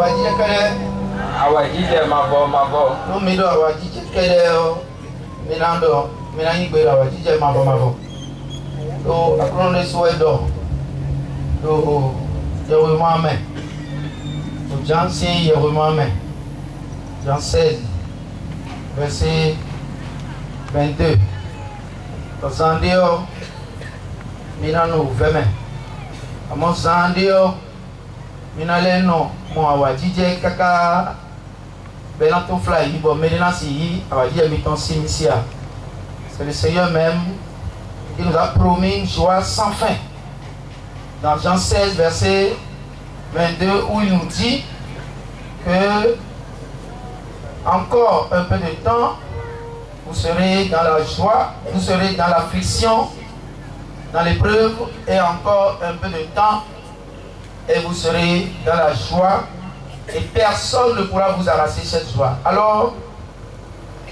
awajije kede. Awajije mabo. No mi do awajije kede o. Mi na yin gbe awajije mabo. Do akrono so edo. Do Yahweh Mohamed. Do Jean 6 Yahweh Mohamed. Jean 16 verset 22. Zandio minano veme. Amo zandio minaleno mo awajije kaka belanto fly ibo medina si awajije miton simisia. C'est le Seigneur même qui nous a promis une joie sans fin. Dans Jean 16 verset 22 où il nous dit que encore un peu de temps vous serez dans la joie, vous serez dans l'affliction, dans l'épreuve, et encore un peu de temps, et vous serez dans la joie, et personne ne pourra vous arracher cette joie. Alors,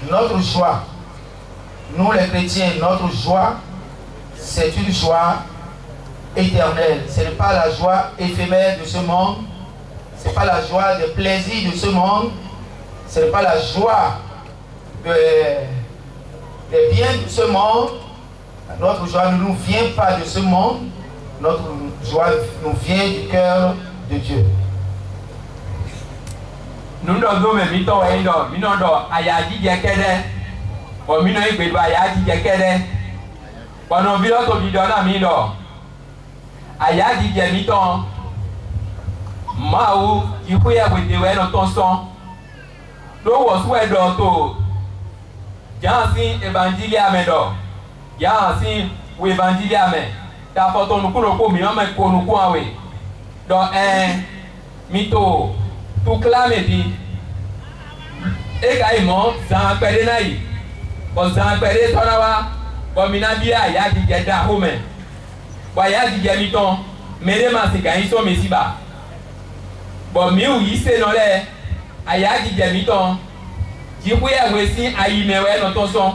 notre joie, nous les chrétiens, notre joie, c'est une joie éternelle. Ce n'est pas la joie éphémère de ce monde, ce n'est pas la joie des plaisirs de ce monde, ce n'est pas la joie des biens de ce monde. Notre joie ne nous vient pas de ce monde, notre joie nous vient du cœur de Dieu. Nous n'avons pas mis ton aïe, nous n'avons ayadi yakede, ou nous n'avons pas ayadi yakede. Pendant que nous avons donné mis l'or, ayadi yamiton, maou qui peut avoir des ouais dans ton sang. Nous avons souhaité d'autres. Jansi évangile amedo. Jansi ou évangile ame. Ta photo nous kono mi ame kono ko awe. Donc mito tout clame di. Également za pere nai. Bo za pere tonawa. Bo minabia ya di geda home. Bo ya di gemiton. Mere masika iso mesiba. Bo mi u yise no le. Aya di gemiton. Jibu ya wesi ayimewe no toson.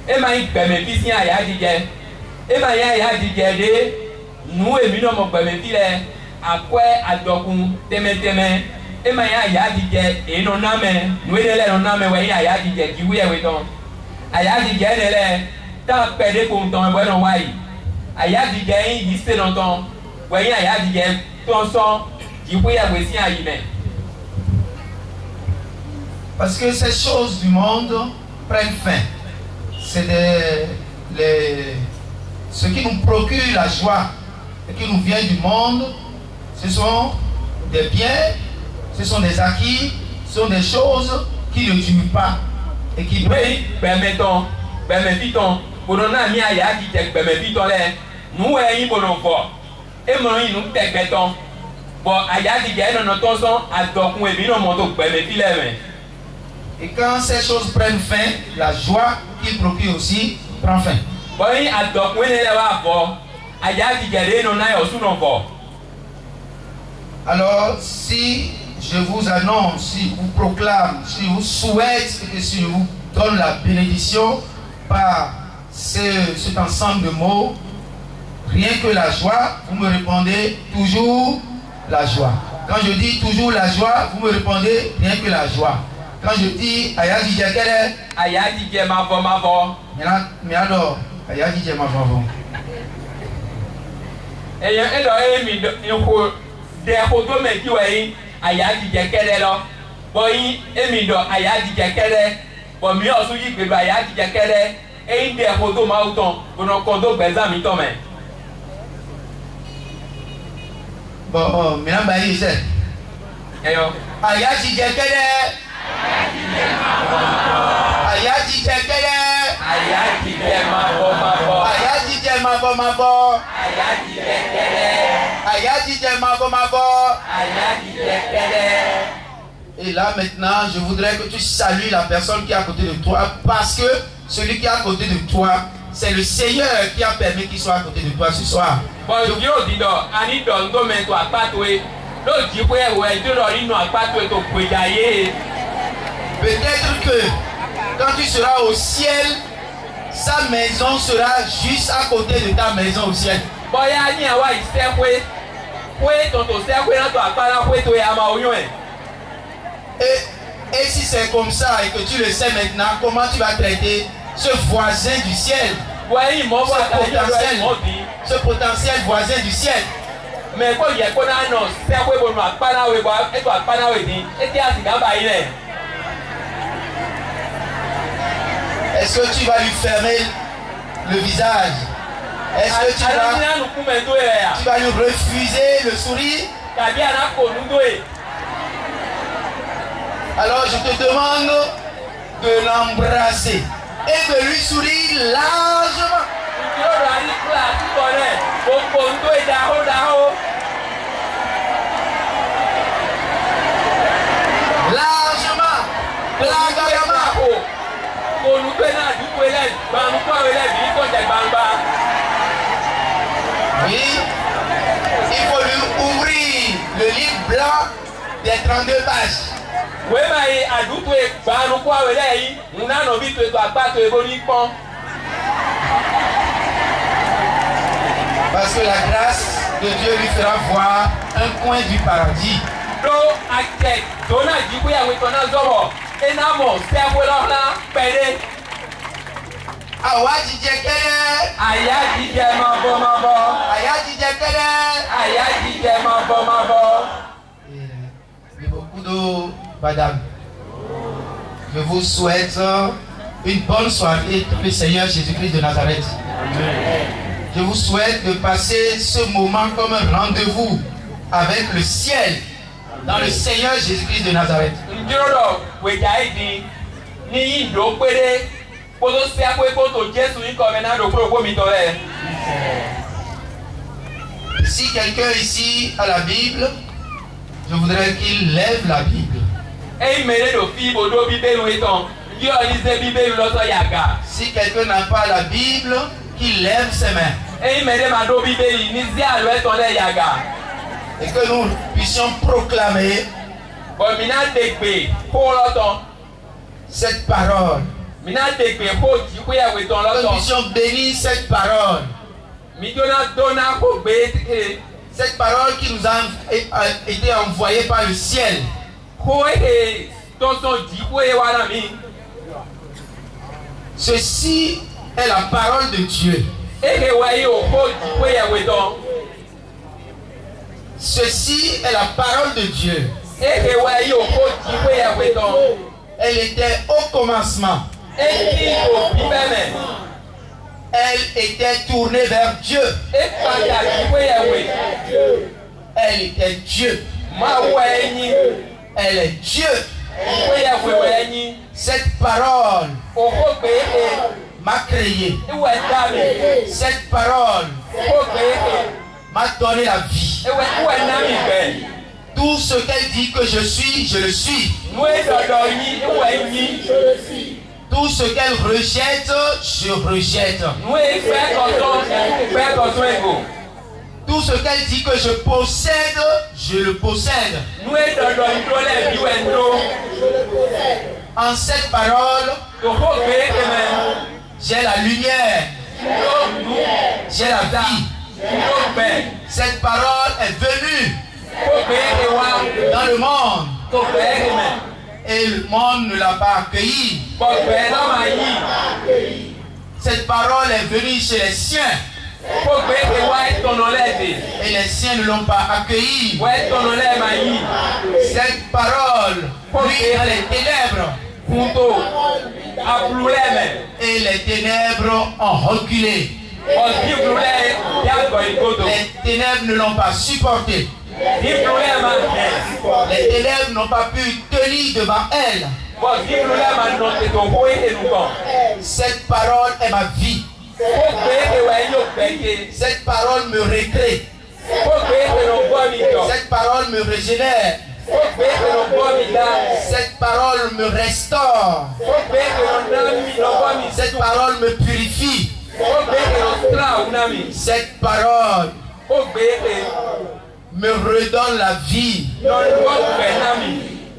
Ema ikpeme pisi aya dije. Ema ya dije de nu emi no mo gbeme pile akwe adokun temeteme. Ema ya dije eno name nu ele no name we ya dije jibu ya we ton. Aya dije nele ta pede ko ton we no wai. Aya dije yin yise no ton. We ya dije tonson jibu ya wesi ayime. Parce que ces choses du monde prennent fin. C'est ce qui nous procure la joie et qui nous vient du monde. Ce sont des biens, ce sont des acquis, ce sont des choses qui ne durent pas et qui permettons, pour nous amener à y permettons nous ayons bon fort et nous nous permettons bon à y aller dans notre son à donc nous et nous montons permettons. Et quand ces choses prennent fin, la joie qui procure aussi prend fin. Alors, si je vous annonce, si je vous proclame, si je vous souhaite et si je vous donne la bénédiction par cet ensemble de mots, rien que la joie, vous me répondez toujours la joie. Quand je dis toujours la joie, vous me répondez rien que la joie. Quand je dis ayadi jakere, ayadi mavo, miado ayadi mavo. Mi do de hoto me ki wai ayadi jakere lo. Boy emi do ayadi jakere, bo mi o su yi pe ayadi jakere, de hoto ma uton, bono kondo gbeza mi to me. Bon, mi na ba yi se. Eyo. Ayadi jakere. Ayadi jekere. Ayadi mabo. Ayadi mabo. Ayadi jekere. Ayadi mabo. Ayadi jekere. Et là maintenant, je voudrais que tu salues la personne qui est à côté de toi, parce que celui qui est à côté de toi, c'est le Seigneur qui a permis qu'il soit à côté de toi ce soir. Bon, je dis ani do ndo me to apatwe. Lo ji po e we to lo ri no apatwe to pejaye. Peut-être que quand tu seras au ciel, sa maison sera juste à côté de ta maison au ciel. Et si c'est comme ça et que tu le sais maintenant, comment tu vas traiter ce voisin du ciel? Ce potentiel voisin du ciel. Est-ce que tu vas lui fermer le visage? Est-ce que tu vas lui refuser le sourire? Alors je te demande de l'embrasser et de lui sourire largement. Largement, oui, il faut lui ouvrir le livre blanc des 32 pages. Parce que la grâce de Dieu lui fera voir un coin du paradis. Et beaucoup d'eau, madame. Je vous souhaite une bonne soirée pour le Seigneur Jésus-Christ de Nazareth. Je vous souhaite de passer ce moment comme un rendez-vous avec le ciel dans le Seigneur Jésus-Christ de Nazareth. Si quelqu'un ici a la Bible, je voudrais qu'il lève la Bible. Si quelqu'un n'a pas la Bible, qu'il lève ses mains. Et que nous puissions proclamer cette parole. Que nous puissions bénir cette parole. Cette parole qui nous a été envoyée par le ciel. Ceci est la parole de Dieu. Ceci est la parole de Dieu. Elle était au commencement. Elle était tournée vers Dieu. Elle était Dieu. Elle est Dieu. Cette parole m'a créé. Cette parole m'a donné la vie. Tout ce qu'elle dit que je suis, je le suis. Tout ce qu'elle rejette, je rejette. Tout ce qu'elle dit que je possède, je le possède. En cette parole, j'ai la lumière. J'ai la vie. Cette parole est venue dans le monde. Et le monde ne l'a pas accueilli. Cette parole est venue chez les siens. Et les siens ne l'ont pas accueilli. Cette parole brille dans les ténèbres. Et les ténèbres ont reculé. Les ténèbres ne l'ont pas supporté. Les ténèbres n'ont pas pu tenir devant elle. Cette parole est ma vie. Cette parole me recrée. Cette parole me régénère. Cette parole me restaure. Cette parole me purifie. Cette parole me redonne la vie.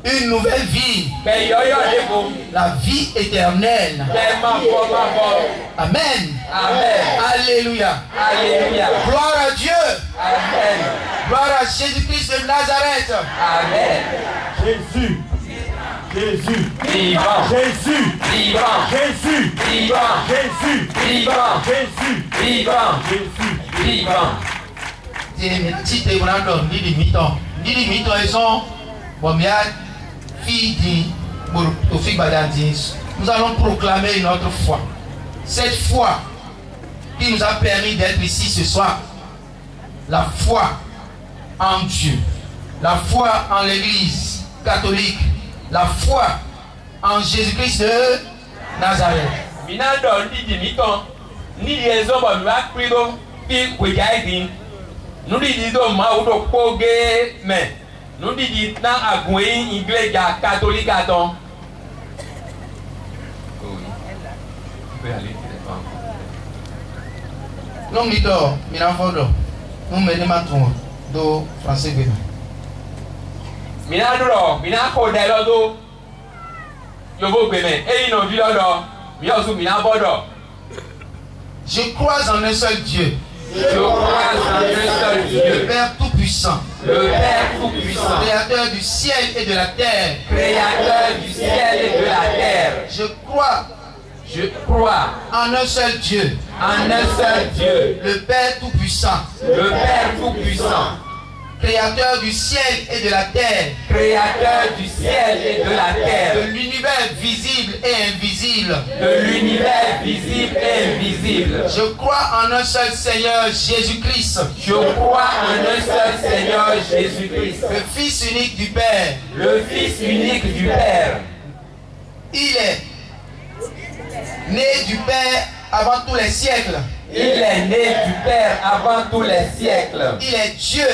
Une nouvelle vie. La vie éternelle. Amen. Amen. Alléluia. Alléluia. Gloire à Dieu. Amen. Gloire à Jésus-Christ de Nazareth. Amen. Jésus. Jésus. Vivant. Jésus. Vivant. Jésus. Vivant. Jésus. Vivant. Jésus. Vivant. Jésus. Vivant. Nous allons proclamer notre foi. Cette foi qui nous a permis d'être ici ce soir. La foi en Dieu. La foi en l'Église catholique. La foi en Jésus-Christ de Nazareth. Nous disons Maodo Poge, mais nous disons dans Agoué, Église catholique à ton. Non, Midor, Minafodo, nous mettons do français. Minadoro, Minafodo, Yobo Bémen, et non, Vilodor, Miosu Minabodo. Je crois en un seul Dieu. Je crois en un seul Dieu, le Père Tout-Puissant, le Père Tout-Puissant, Créateur du ciel et de la terre. Créateur du ciel et de la terre. Je crois en un seul Dieu, en un seul Dieu, le Père Tout-Puissant, le Père Tout-Puissant, Créateur du ciel et de la terre, Créateur du ciel et de la terre, de l'univers visible et invisible, de l'univers visible et invisible. Je crois en un seul Seigneur Jésus-Christ. Je crois en un seul Seigneur Jésus-Christ, le Fils unique du Père, le Fils unique du Père. Il est né du Père avant tous les siècles. Il est né du Père avant tous les siècles. Il est Dieu.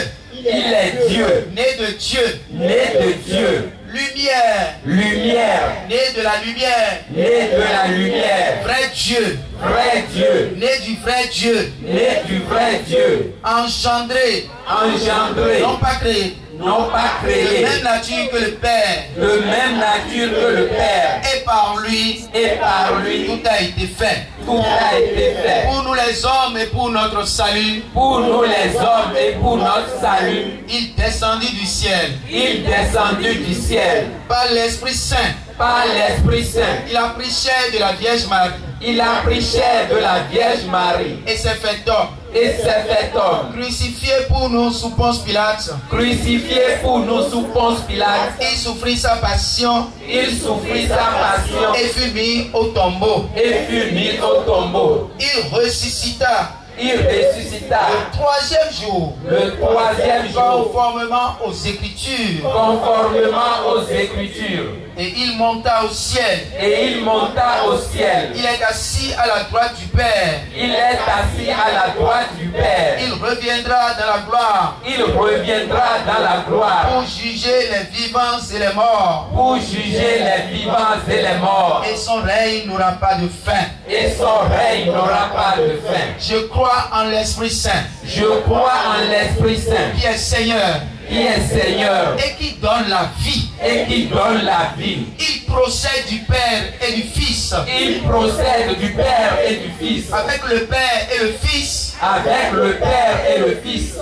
Il est Dieu. Né de Dieu. Né de Dieu. Lumière. Lumière. Né de la lumière. Né de la lumière. Vrai Dieu. Vrai Dieu. Né du vrai Dieu. Né du vrai Dieu. Engendré. Engendré. Non pas créé. Non pas créé. De même nature que le Père. De même nature que le Père. Et par lui. Et par lui. Tout a été fait. Tout a été fait. Pour nous les hommes et pour notre salut. Pour nous les hommes et pour notre salut. Il descendit du ciel. Il descendit du ciel. Par l'Esprit Saint. Par l'Esprit Saint. Il a pris chair de la Vierge Marie. Il a pris chair de la Vierge Marie. Et s'est fait homme. Et s'est fait homme. Crucifié pour nous sous Ponce Pilate. Crucifié pour nous sous Ponce Pilate. Il souffrit sa passion. Il souffrit sa passion. Et fut mis au tombeau. Et fut mis au tombeau. Il ressuscita. Il ressuscita le troisième jour. Le troisième jour. Conformément aux Écritures. Conformément aux Écritures. Et il monta au ciel. Et il monta au ciel. Il est assis à la droite du Père. Il est assis à la droite du Père. Il reviendra dans la gloire. Il reviendra dans la gloire. Pour juger les vivants et les morts. Pour juger les vivants et les morts. Et son règne n'aura pas de fin. Et son règne n'aura pas de fin. Je crois en l'Esprit Saint. Je crois en l'Esprit Saint. Qui est Seigneur. Qui est Seigneur. Et qui donne la vie. Et qui donne la vie. Il procède du Père et du Fils. Il procède du Père et du Fils. Avec le Père et le Fils. Avec le Père et le Fils.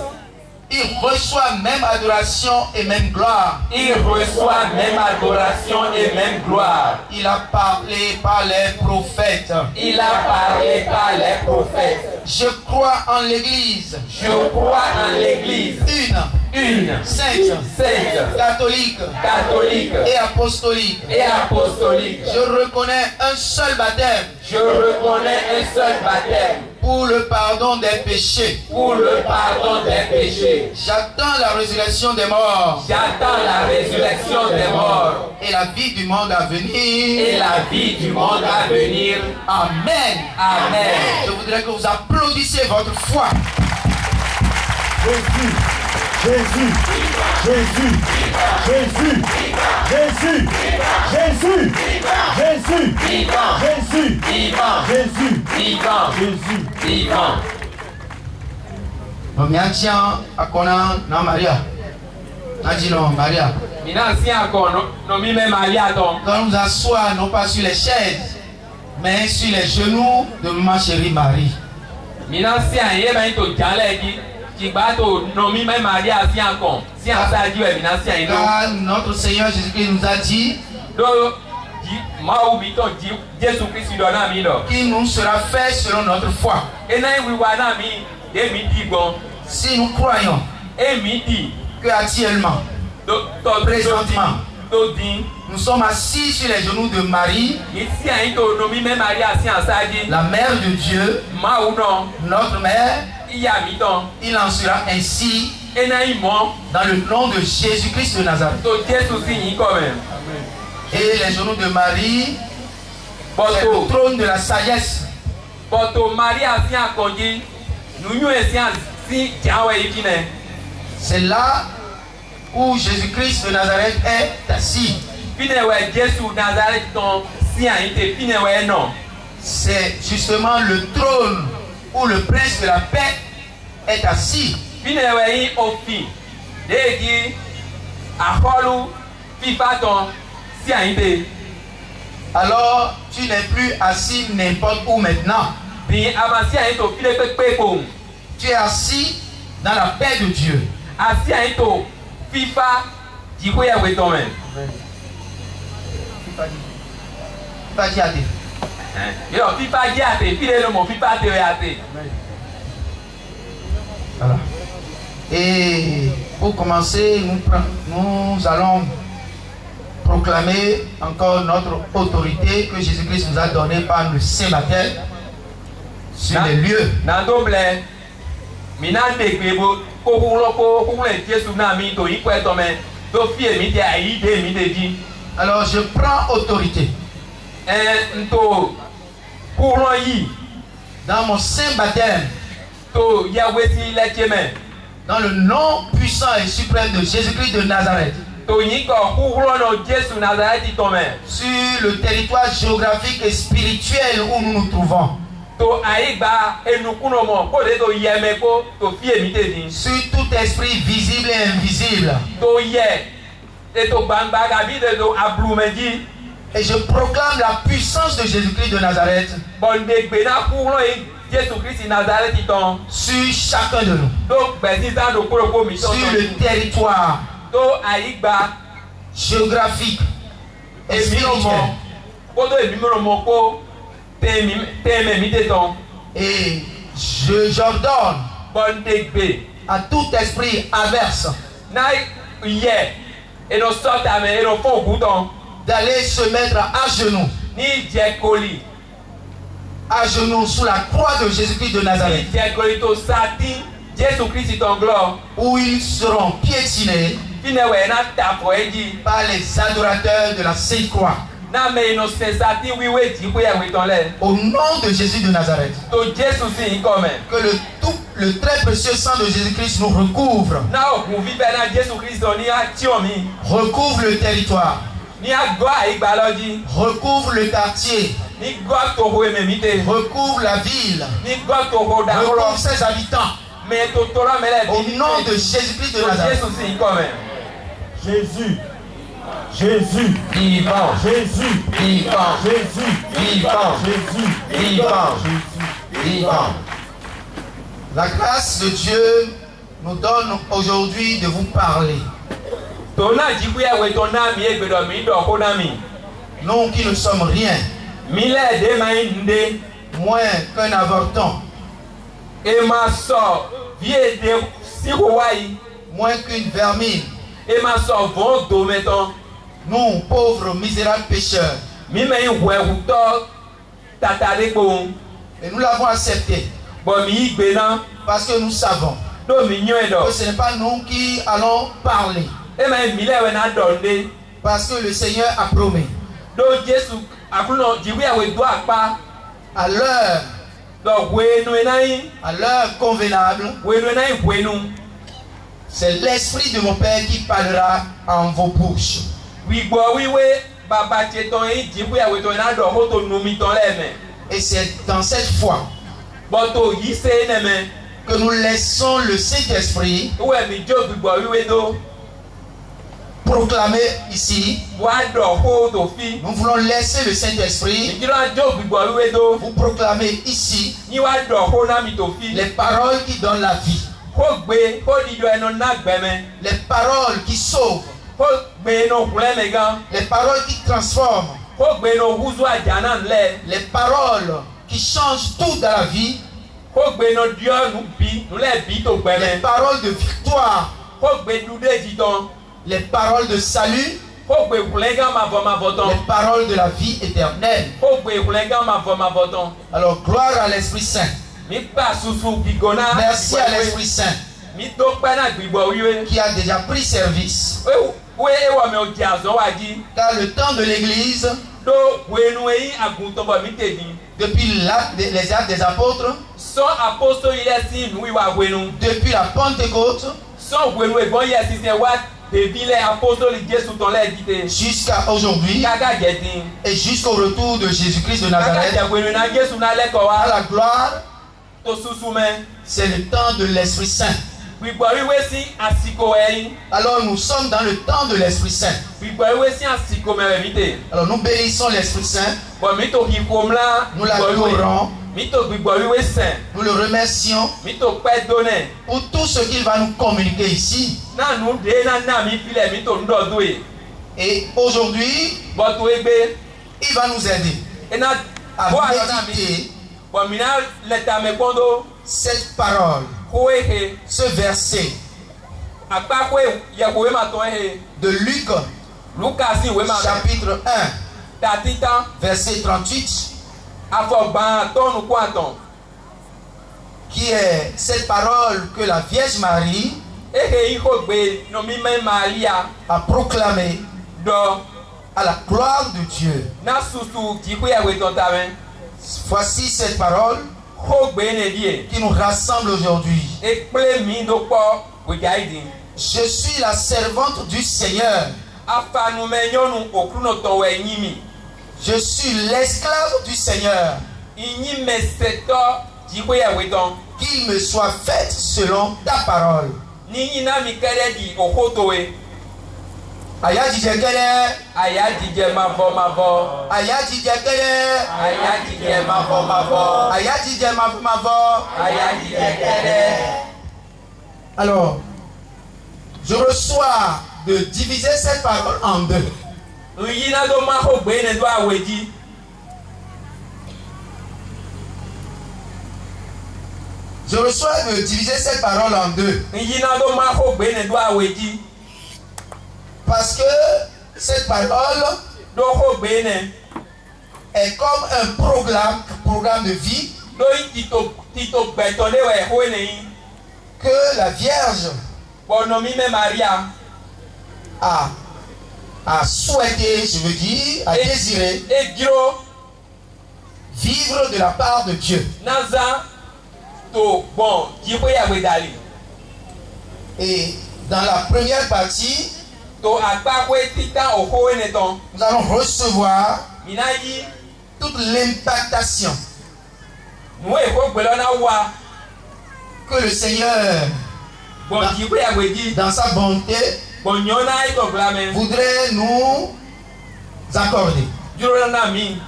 Il reçoit même adoration et même gloire. Il reçoit même adoration et même gloire. Il a parlé par les prophètes. Il a parlé par les prophètes. Je crois en l'Église. Je crois en l'Église. Une. Sainte. Catholique. Et apostolique. Je reconnais un seul baptême. Je reconnais un seul baptême. Pour le pardon des péchés. Pour le pardon des péchés. J'attends la résurrection des morts. J'attends la résurrection des morts. Et la vie du monde à venir. Et la vie du monde à venir. Amen. Amen. Je voudrais que vous applaudissez votre foi. Jésus. Jésus. Jésus. Jésus. Jésus. Jésus. Jésus. Vivant. Jésus. Vivant. Jésus. Vivant. Jésus. Vivant. Omiantian akona na Maria. Nadino Maria. Quand nous asseoir non pas sur les chaises, mais sur les genoux de ma chérie Marie. Car notre Seigneur Jésus-Christ nous a dit qui nous sera fait selon notre foi. Si nous croyons que actuellement, présentement, nous sommes assis sur les genoux de Marie, la mère de Dieu, notre mère, il en sera ainsi dans le nom de Jésus-Christ de Nazareth. Et les genoux de Marie, c'est le trône de la sagesse. C'est là où Jésus-Christ de Nazareth est assis. C'est justement le trône où le prince de la paix est assis. Alors tu n'es plus assis n'importe où maintenant. Tu es assis dans la paix de Dieu. Voilà. Et pour commencer, nous allons proclamer encore notre autorité que Jésus-Christ nous a donnée par le Saint-Baptême sur les lieux. Alors je prends autorité dans mon Saint-Baptême, dans le nom puissant et suprême de Jésus-Christ de Nazareth, sur le territoire géographique et spirituel où nous nous trouvons, sur tout esprit visible et invisible. Et je proclame la puissance de Jésus-Christ de Nazareth sur chacun de nous, sur le territoire géographique et spirituel. Et j'ordonne à tout esprit adverse d'aller se mettre à genoux sous la croix de Jésus-Christ de Nazareth, où ils seront piétinés par les adorateurs de la Sainte Croix. Au nom de Jésus de Nazareth, que le très précieux sang de Jésus-Christ nous recouvre. Recouvre le territoire. Recouvre le quartier. Recouvre la ville. Recouvre ses habitants. Au nom de Jésus-Christ de Nazareth. Jésus. Jésus. Vivant. Jésus. Vivant. Jésus. Vivant. Jésus. Vivant. Vivant. La grâce de Dieu nous donne aujourd'hui de vous parler. Nous qui ne sommes rien, moins qu'un avorton, moins qu'une vermine, nous pauvres misérables pécheurs, et nous l'avons accepté parce que nous savons que ce n'est pas nous qui allons parler, parce que le Seigneur a promis à l'heure convenable. C'est l'Esprit de mon Père qui parlera en vos bouches. Et c'est dans cette foi que nous laissons le Saint-Esprit proclamer ici. Nous voulons laisser le Saint-Esprit vous proclamer ici les paroles qui donnent la vie, les paroles qui sauvent, Ko gbe no kule me gan. Les paroles qui transforment. Ko gbe no huzu ajana nle. Les paroles qui changent tout dans la vie. Ko gbe no dio nu bi, nu le bi to gbe Les me. paroles de victoire. Ko gbe du de jiton. Les paroles de salut. Ko gbe kule gan ma voton. Les paroles de la vie éternelle. Ko gbe kule gan ma voton. Alors gloire à l'Esprit Saint. Mi pa susu bigona. Merci à l'Esprit Saint Mi do pe na gbigbo wiwe. qui a déjà pris service. We e wa me o ji azon wa ji. Car le temps de l'église, Do wenu eyin agunto bo mi tedi. depuis les actes des apôtres, So apostle ile si nu iwa wenu. depuis la Pentecôte, So wenu e bon ye si se wa debi le apostle Jesu ton le dite. jusqu'à aujourd'hui Kaka jedin. et jusqu'au retour de Jésus-Christ de Kaka Nazareth, je wenu na Jesu na le ko à wa. la gloire, To susu me. c'est le temps de l'Esprit Saint. Gbigbo wiwe si asiko eyin. Alors nous sommes dans le temps de l'Esprit Saint. Gbigbo wiwe si asiko me vite. Alors nous bénissons l'Esprit Saint, Bon mi to hikom la. nous l'adorons, Mi to gbigbo wiwe saint. nous le remercions Mi to pe donne. pour tout ce qu'il va nous communiquer ici. Na nu de na mi file mi to ndo do e. Et aujourd'hui, Bo to egbe. il va nous aider E na à bo alo na mi. méditer Bon mi na leta me kondo. cette parole, Ko ehe. ce verset Apa ko ye ko we ma ton ehe. de Luc, Lucas we ma. chapitre 1, Tatita. verset 38, Afogban tonu ko aton. qui est cette parole que la Vierge Marie Ehe iko gbe no mi me Maria. a proclamée Do à la gloire de Dieu. na susu ti ko ye we ton ta men. Voici cette parole Ko gbe ne die. qui nous rassemble aujourd'hui. E ple mi do po we gaidi. Je suis la servante du Seigneur. Afanu me nyonu okruno ton we nyimi. Je suis l'esclave du Seigneur. Inyi me seto ti ko ye we ton. Qu'il me soit fait selon ta parole. Ni na mi kere di okotowe. Aya jijekele, Aya dije mavo. aya jijekele, Aya dije mavo. aya jije mavo. Aya dije kere. Alors, je reçois de diviser cette parole en deux. Uyina do ma ko gbe ne do aweji. Je reçois de diviser cette parole en deux. Uyina do ma ko gbe ne do aweji. Parce que cette parole Do ko gbe ne. est comme un programme de vie Do tito beto le we ho ne yi. que la Vierge Bono mi me Maria. a souhaité, je veux dire, a désiré E giro vivre de la part de Dieu. naza to bon ji ko ya we dali. Et dans la première partie, To agba ko tita o ho ne ton. nous allons recevoir Mina yi toute l'impactation nu e ko gbe lo na wa. que le Seigneur, Bon ji ko ya we ji. dans sa bonté, Bon nyona i to bla me. voudrait nous accorder. Juro na mi.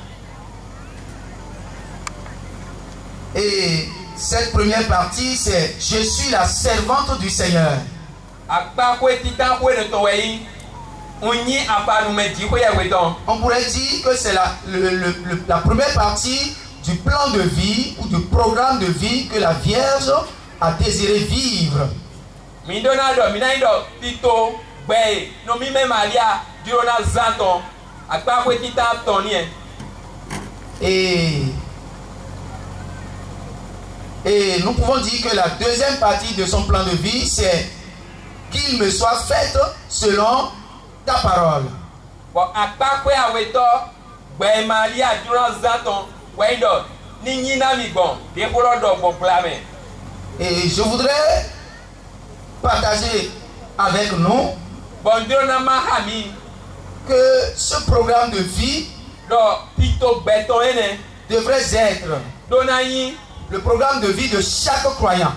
Et cette première partie, c'est « Je suis la servante du Seigneur ». Agba ko tita ko ne to we yi. Unyi afanu me ji ko ya we ton. On pourrait dire que c'est la première partie du plan de vie ou du programme de vie que la Vierge a désiré vivre. Mi do na do mi na do tito gbe no mi me Maria juro na zanton. Agba ko tita ton ni e. Et nous pouvons dire que la deuxième partie de son plan de vie, c'est qu'il me soit fait selon ta parole. Bon agba ko ya we to gbe Maria juro zanton we do ni yin na mi gbon de ko do gbon bla me. Et je voudrais partager avec nous Bon juro na ma ha mi que ce programme de vie do tito gbe ton ene devrait être do na yin le programme de vie de chaque croyant,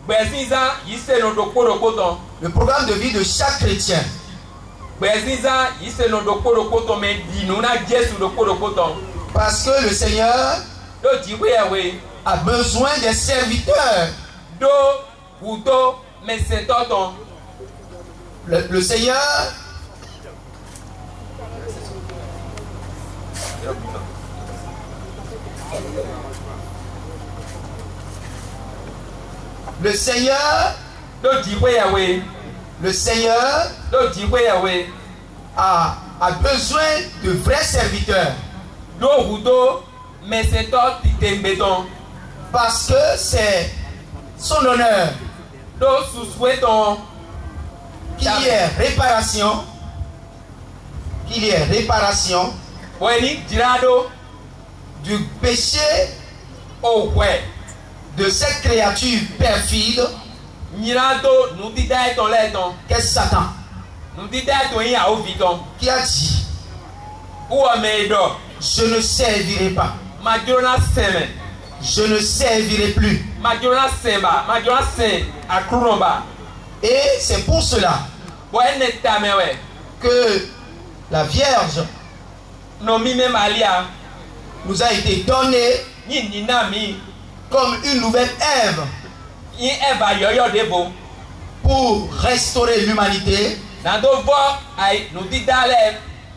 gbe sinza yi se no do ko ton. le programme de vie de chaque chrétien. Gbe sinza yi se no do ko ton me di no na Jesu do ko ton. Parce que le Seigneur Do ji ko ya we a besoin des serviteurs do uto me se toton. Le Seigneur a besoin de vrais serviteurs. Parce que c'est son honneur qu'il y ait réparation, du péché de cette créature perfide qu'est Satan, qui a dit: je ne servirai pas, je ne servirai plus. Et c'est pour cela que la Vierge nous a été donnée comme une nouvelle Ève pour restaurer l'humanité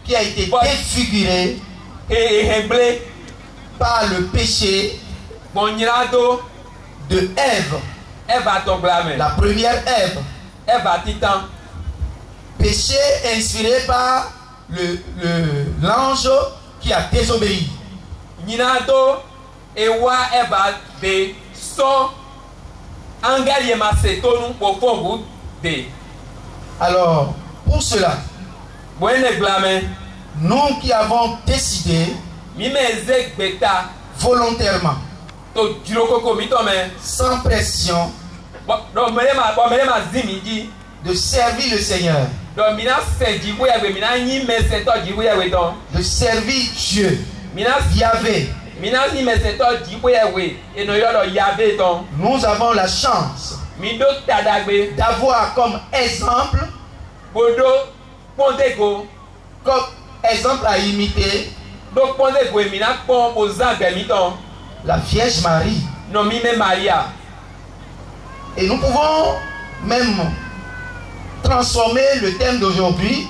qui a été défigurée par le péché de Ève, la première Ève. Péché inspiré par l'ange qui a désobéi. Alors, pour cela, nous qui avons décidé volontairement, sans pression, de servir le Seigneur, de servir Dieu, Yahvé. Nous avons la chance d'avoir comme exemple à imiter la Vierge Marie. Et nous pouvons même transformer le thème d'aujourd'hui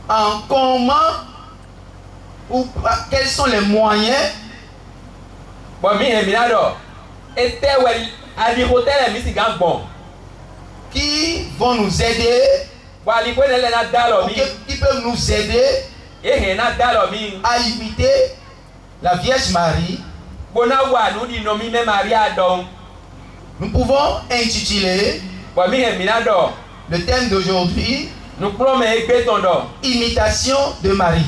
en comment ou quels sont les moyens qui vont nous aider, qui peuvent nous aider à imiter la Vierge Marie. Nous pouvons intituler le thème d'aujourd'hui imitation de Marie.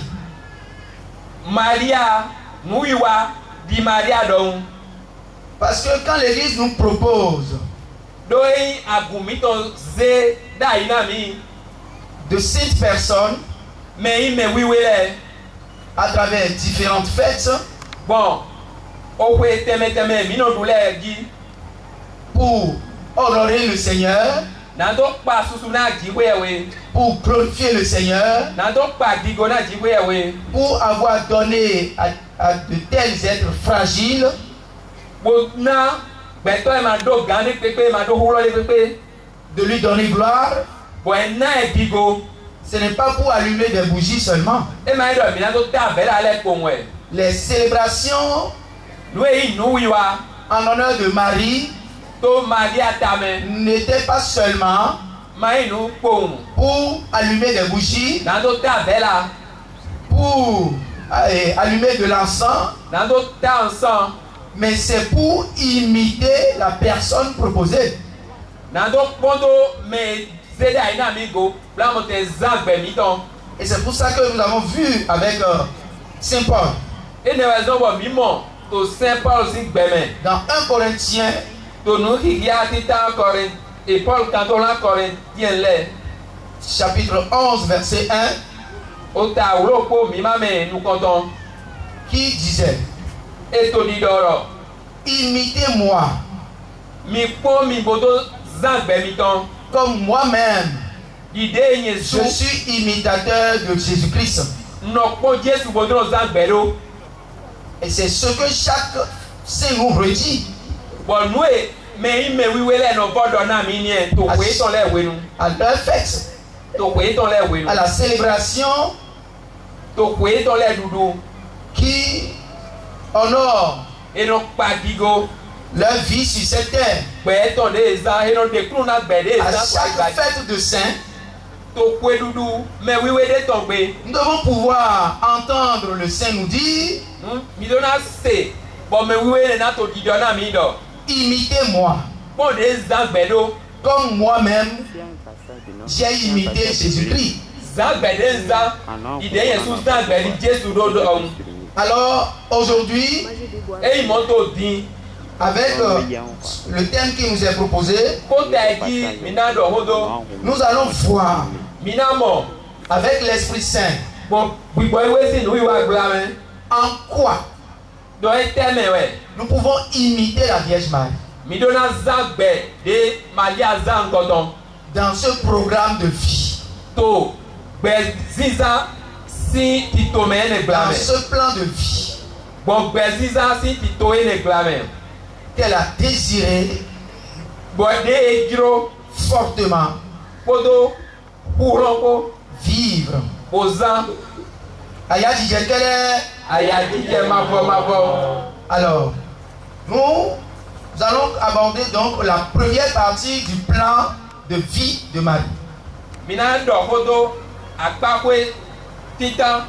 Parce que quand l'Église nous propose de saintes personnes à travers différentes fêtes pour honorer le Seigneur, pour glorifier le Seigneur, pour avoir donné à de tels êtres fragiles de lui donner gloire. Ce n'est pas pour allumer des bougies seulement. Les célébrations en honneur de Marie n'étaient pas seulement pour allumer des bougies, pour allumer de l'encens, mais c'est pour imiter la personne proposée. Et c'est pour ça que nous avons vu avec Saint Paul dans 1 Corinthiens chapitre 11 verset 1 qui disait: imitez-moi comme moi-même je suis imitateur de Jésus-Christ. Et c'est ce que chaque saint nous redit. Bon nous mais il me oui les no bodo na mi ni to we ton le we nu. À leur fête, To we ton le we nu. à la célébration To we ton le dudu. qui honore Et non pas digo. leur vie sur cette terre. Gbe ton de za e no de kru na gbe de À za chaque fête de Saint, to kwe dudu mais oui de ton gbe. nous devons pouvoir entendre le Saint nous dire, Mi dona se. Bon mais oui na to dido na mi do. imitez-moi, Bon de za gbe do. comme moi-même j'ai imité Jésus-Christ. Za gbe de za. Ide Yesu za gbe di Jesu do do. Alors aujourd'hui, Et il monte au din. avec le thème qui nous est proposé, Kote ki mina do hodo. nous allons voir Mina mo. avec l'Esprit Saint Bon gbigbo iwe si nu iwa gbe ame. en quoi Do e teme we. nous pouvons imiter la Vierge Marie Mi dona za gbe de Maria za nkoton. dans ce programme de vie, To gbe ziza si tito me ne gbe dans ame. ce plan de vie Bon gbe ziza si tito e ne gbe ame. qu'elle a désiré Bon de ejiro fortement podo kuronko vivre. ozan Aya dit qu'elle est. aya dije mavo. Alors, nous allons aborder donc la première partie du plan de vie de Marie. Mina do hodo akpakwe titan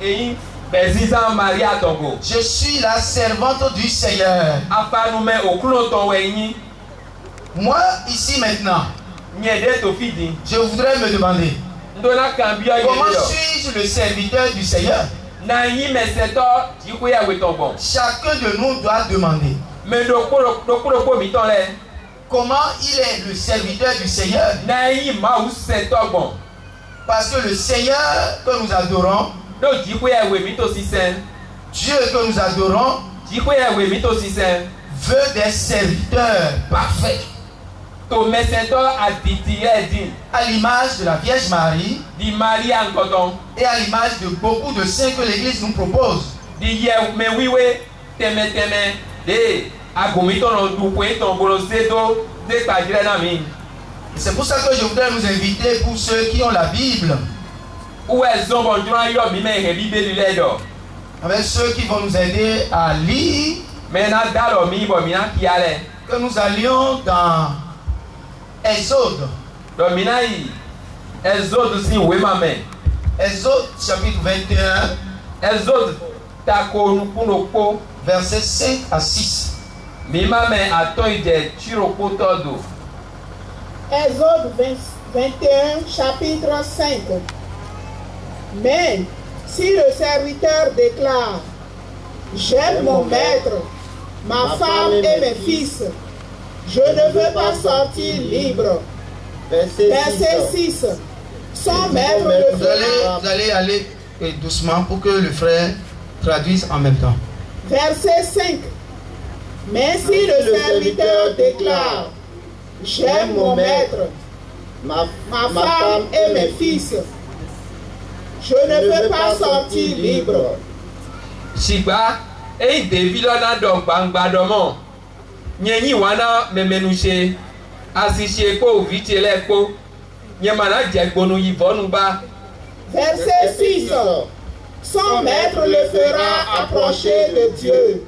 eyin beziza Maria tongo. Je suis la servante du Seigneur. Afanume okulo ton weyin. Moi, ici maintenant, Nyede to fidi. je voudrais me demander, Ndona kambia comment yeyo. suis-je le serviteur du Seigneur? Na yin meseto jiko ya wetongo. Chacun de nous doit demander Me do ko mi ton le. comment il est le serviteur du Seigneur. Na yin ma u seto gbon. Parce que le Seigneur que nous adorons, Do jiko ya we mi to sisen. Dieu que nous adorons, Jiko ya we mi to sisen. veut des serviteurs parfaits. To meseto aditi edin. À l'image de la Vierge Marie Di Maria nkoton. et à l'image de beaucoup de saints que l'Église nous propose. Di ye me wiwe teme de agomito no dupe ton bolo seto de pajire na mi. C'est pour ça que je voudrais nous inviter pour ceux qui ont la Bible, Ou e zon bon jura yo mi me he bibeli le do. avec ceux qui vont nous aider à lire, Me na dalo mi bo mi na kiale. que nous allions dans Exode. Do mi na yi Exode si we ma me. Exode chapitre 21, Exode ta ko nukuno ko versets 5 à 6. mi ma me ato ije chiro ko todo. Exode 21, chapitre 5. Mais si le serviteur déclare, j'aime mon maître, ma femme et mes fils, je ne veux pas sortir libre. Verset 6. Son maître le fera. Vous allez aller doucement pour que le frère traduise en même temps. Verset 5. Mais si le serviteur déclare, j'aime mon maître, ma femme et mes fils, je ne veux pas sortir libre. Sigba e devi lo na do gbangba do mo. Nyenyi wana memenuse asise ko vite le ko. Nyemana jegbonu yibonu ba. Verset 6. Son maître le fera approcher de Dieu.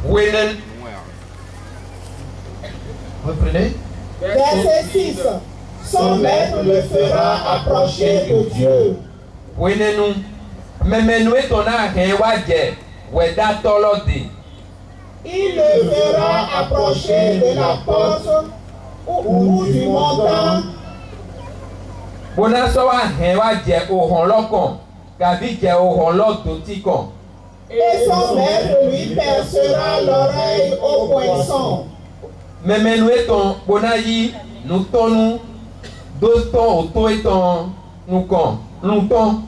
Wenen Reprenez. Verset 6. Son maître le fera approcher de Dieu. wenenu memenu etona he waje weda tolode. Il le fera approcher de la porte ou du montant. Bona so wa he waje ohon lokan gabi je ohon lodo ti kan. Et son maître lui percera l'oreille au poinçon. Memenu eton bona yi nutonu doton oto eton nukan nuton.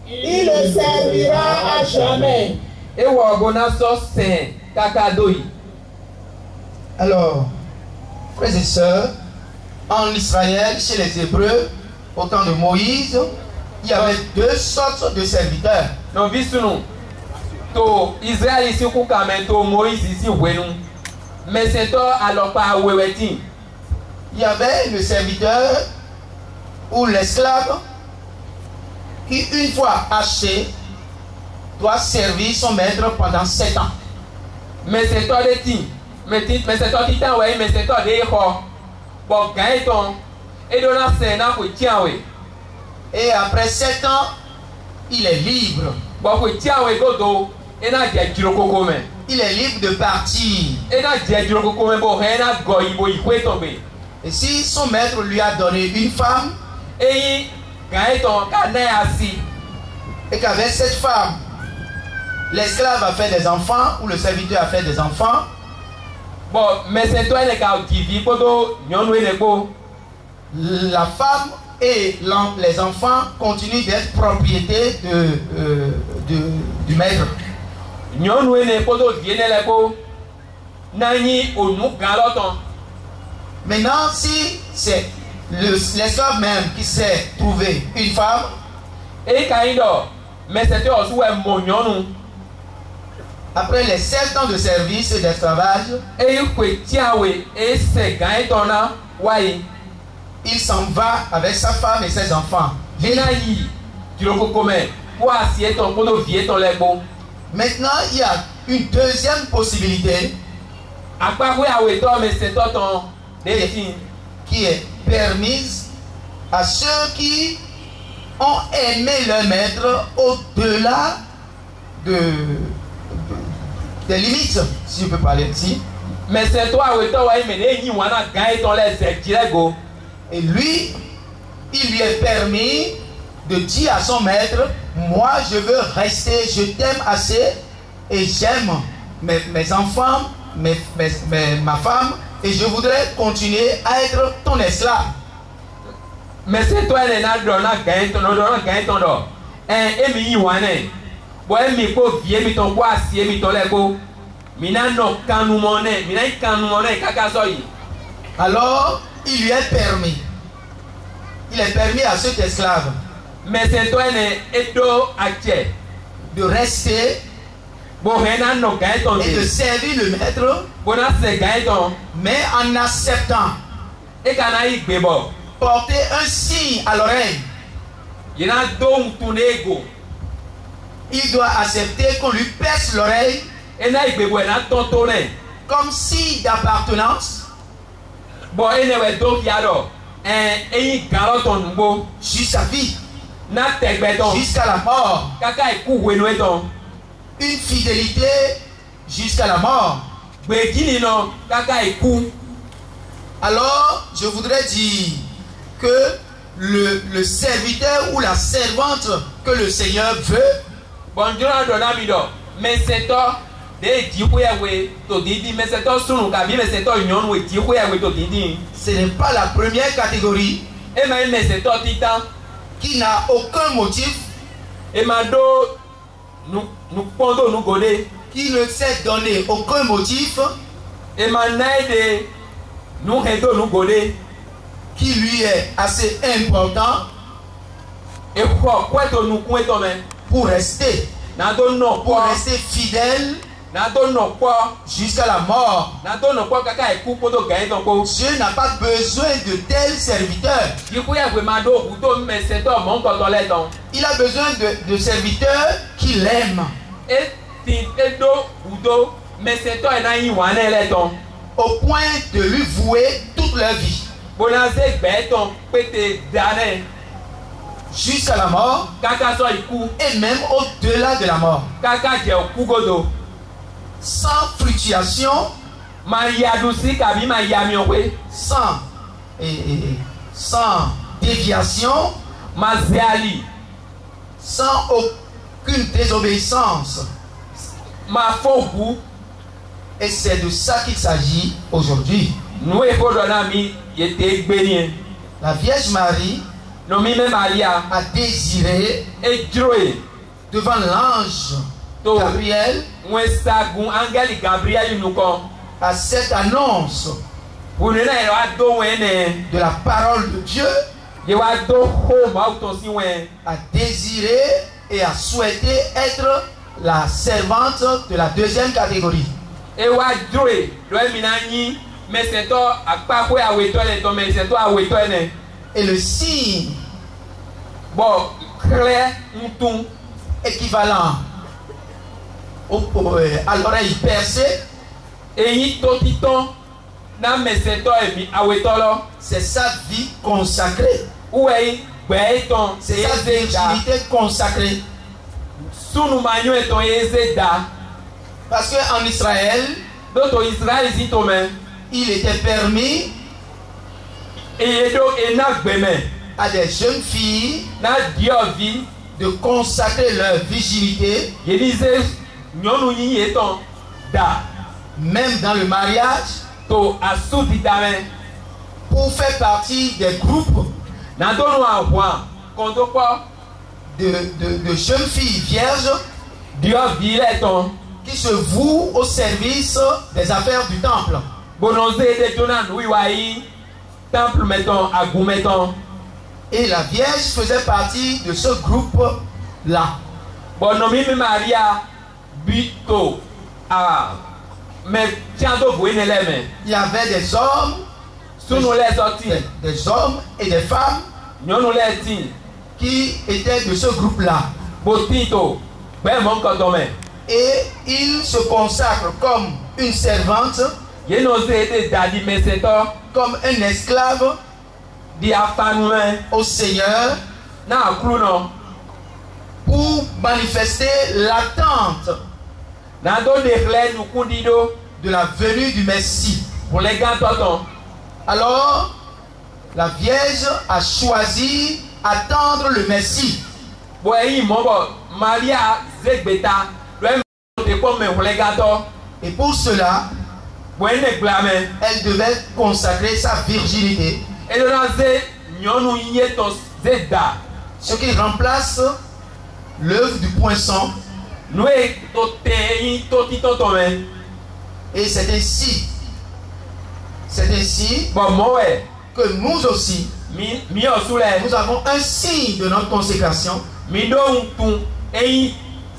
Il le servira à jamais. Ewo bona so sen kakadoi. Alors, frères et sœurs, en Israël, chez les Hébreux, au temps de Moïse, il y avait deux sortes de serviteurs. Non visunu To Israël ici ku kamen to Moïse ici wenu. Mais c'est toi alors pas weweti. Il y avait le serviteur ou l'esclave qui, une fois acheté, doit servir son maître pendant 7 ans. Mais c'est toi de ti. Mais c'est toi qui t'en ouais, mais c'est toi de ho. Bon gaïton. Et donna c'est na ko tian we. Et après 7 ans, il est libre. Bon ko tian we godo. Et na je jiro koko men. Il est libre de partir. Et na je jiro koko men bo he na go ibo ikwe tombe. Et si son maître lui a donné une femme, Et gaïton ka na asi. et qu'avec cette femme, l'esclave a fait des enfants ou le serviteur a fait des enfants, Bon, mais c'est toi les ka TV kodo nyonu ele ko. la femme et les enfants continuent d'être propriété du maître. Nyonu ele kodo viene le ko. Nani onu galoton. Maintenant, si c'est l'esclave même qui s'est trouvé une femme, Et kaido, mais c'est toi aussi mon nyonu. après les 7 ans de service et d'esclavage, Et ko tiawe et c'est gaïton na wai. il s'en va avec sa femme et ses enfants. Vena yi jiro koko men. Pour assier ton kodo vie ton lebo. Maintenant, il y a une deuxième possibilité Akpa ko awe to mais c'est toi ton destin. qui est permise à ceux qui ont aimé leur maître au-delà des limites, si je peux parler ainsi. Mais c'est toi awe to wai mais ne yi wana gaïton les dirego. Et lui, il lui est permis de dire à son maître, moi je veux rester, je t'aime assez et j'aime mes enfants, ma femme, et je voudrais continuer à être ton esclave. Mais c'est toi les na dona gaïton do. Et mi yi wana. Bo mi ko vie mi ton kwa assier mi ton lego. Mina no kanu monnaie, mina kanu monnaie kaka soyi. Alors, il lui est permis. Il est permis à cet esclave Mais c'est toi les edo akye. de rester Bo hena no gaïton et de de. servir le maître, Bona se gaïton. mais en acceptant Et kana yi gbebo. porter un signe à l'oreille. Yena don tunego. Il doit accepter qu'on lui perce l'oreille Et na yi gbebo na tontone. comme signe d'appartenance Bon ene we do kiado. Eyi galoton ngbo. jusqu'à vie, Na tegbeton. jusqu'à la mort. Kaka iku wenu eton. Une fidélité jusqu'à la mort. Gbegini no kaka iku. Alors, je voudrais dire que le serviteur ou la servante que le Seigneur veut, Bonjour dona mido. Mais c'est toi de dikuyewe to didi mais c'est toi sunu kabi mais c'est toi nyonu we dikuyewe to didi. ce n'est pas la première catégorie E ma mais c'est toi titan. qui n'a aucun motif, E ma do nu pondo nu gode. qui ne s'est donné aucun motif, E ma naide nu hedo nu gode. qui lui est assez important E ko kweto nu kweto men. pour rester, Na do no pour kwa. rester fidèle Na do no kwa. jusqu'à la mort. Na do no kwa kaka iku podo gain ton ko. Dieu n'a pas besoin de tels serviteurs. Dikuyewe ma do uto mais c'est toi mon koto le ton. Il a besoin de serviteurs qui l'aiment E ti edo uto mais c'est toi na yi wane le ton. au point de lui vouer toute leur vie Bonaze beton pete dane. jusqu'à la mort Kaka so iku. et même au-delà de la mort. Kaka je kugodo. Sans fluctuation, Ma yadusi kabi ma yami owe. sans, sans déviation, Ma zeali. sans aucune désobéissance. Ma fogu. Et c'est de ça qu'il s'agit aujourd'hui. Nou e kodona mi yete gbenien. La Vierge Marie No mi me Maria. a désiré E droe. devant l'ange To. Gabriel Mwen sagun angeli Gabriel nukon. à cette annonce Wunena e wa do wene. de la parole de Dieu, Ye wa do ho ma uton si wen. a désiré et a souhaité être la servante de la deuxième catégorie. Et wa joe do minani mais c'est toi à pas quoi à wetole to mais c'est toi à wetole. Et le signe Bon, clair mouton équivalent à l'oreille percée, et y totiton na mais c'est toi et mi à wetolo. c'est sa vie consacrée. Ouais, ton C'est sa virginité consacrée. Sunu manyo eton ezeda. Parce qu'en Israël, D'autres Israël ici to men. il était permis Et do enak beme. à des jeunes filles Na diovi de consacrer leur virginité, yelize nyonu yin eton da même dans le mariage, to asudi dame. pour faire partie des groupes Na donu awa kondo po de jeunes filles vierges diovi leton. qui se vouent au service des affaires du temple. Bononze de tonan oui wai temple meton agou meton. Et la Vierge faisait partie de ce groupe-là. Bonomi mi Maria bito a mais tiando voine leme. Il y avait des hommes, Sunu le sorti. des hommes et des femmes Nyonu le tin. qui étaient de ce groupe-là. Botito. Ben mon kodome. Et ils se consacrent comme une servante, Yenose de dadi meseto comme un esclave di afanoumen au Seigneur na akruno. pour manifester l'attente Na do dekle nou kundido de la venue du Messie. pour les gants toton. Alors, la Vierge a choisi attendre le Messie. Boyi mobo Maria zegbeta le te comme pour les gâteaux. Et pour cela, Boyi ne blame. elle devait consacrer sa virginité, Et le lancer nyonu yeto zeda. ce qui remplace l'œuvre du poinçon. Nous et totein totito tomen. Et c'est ainsi Bon moe que nous aussi, mi osule nous avons un signe de notre consécration. mi do un ei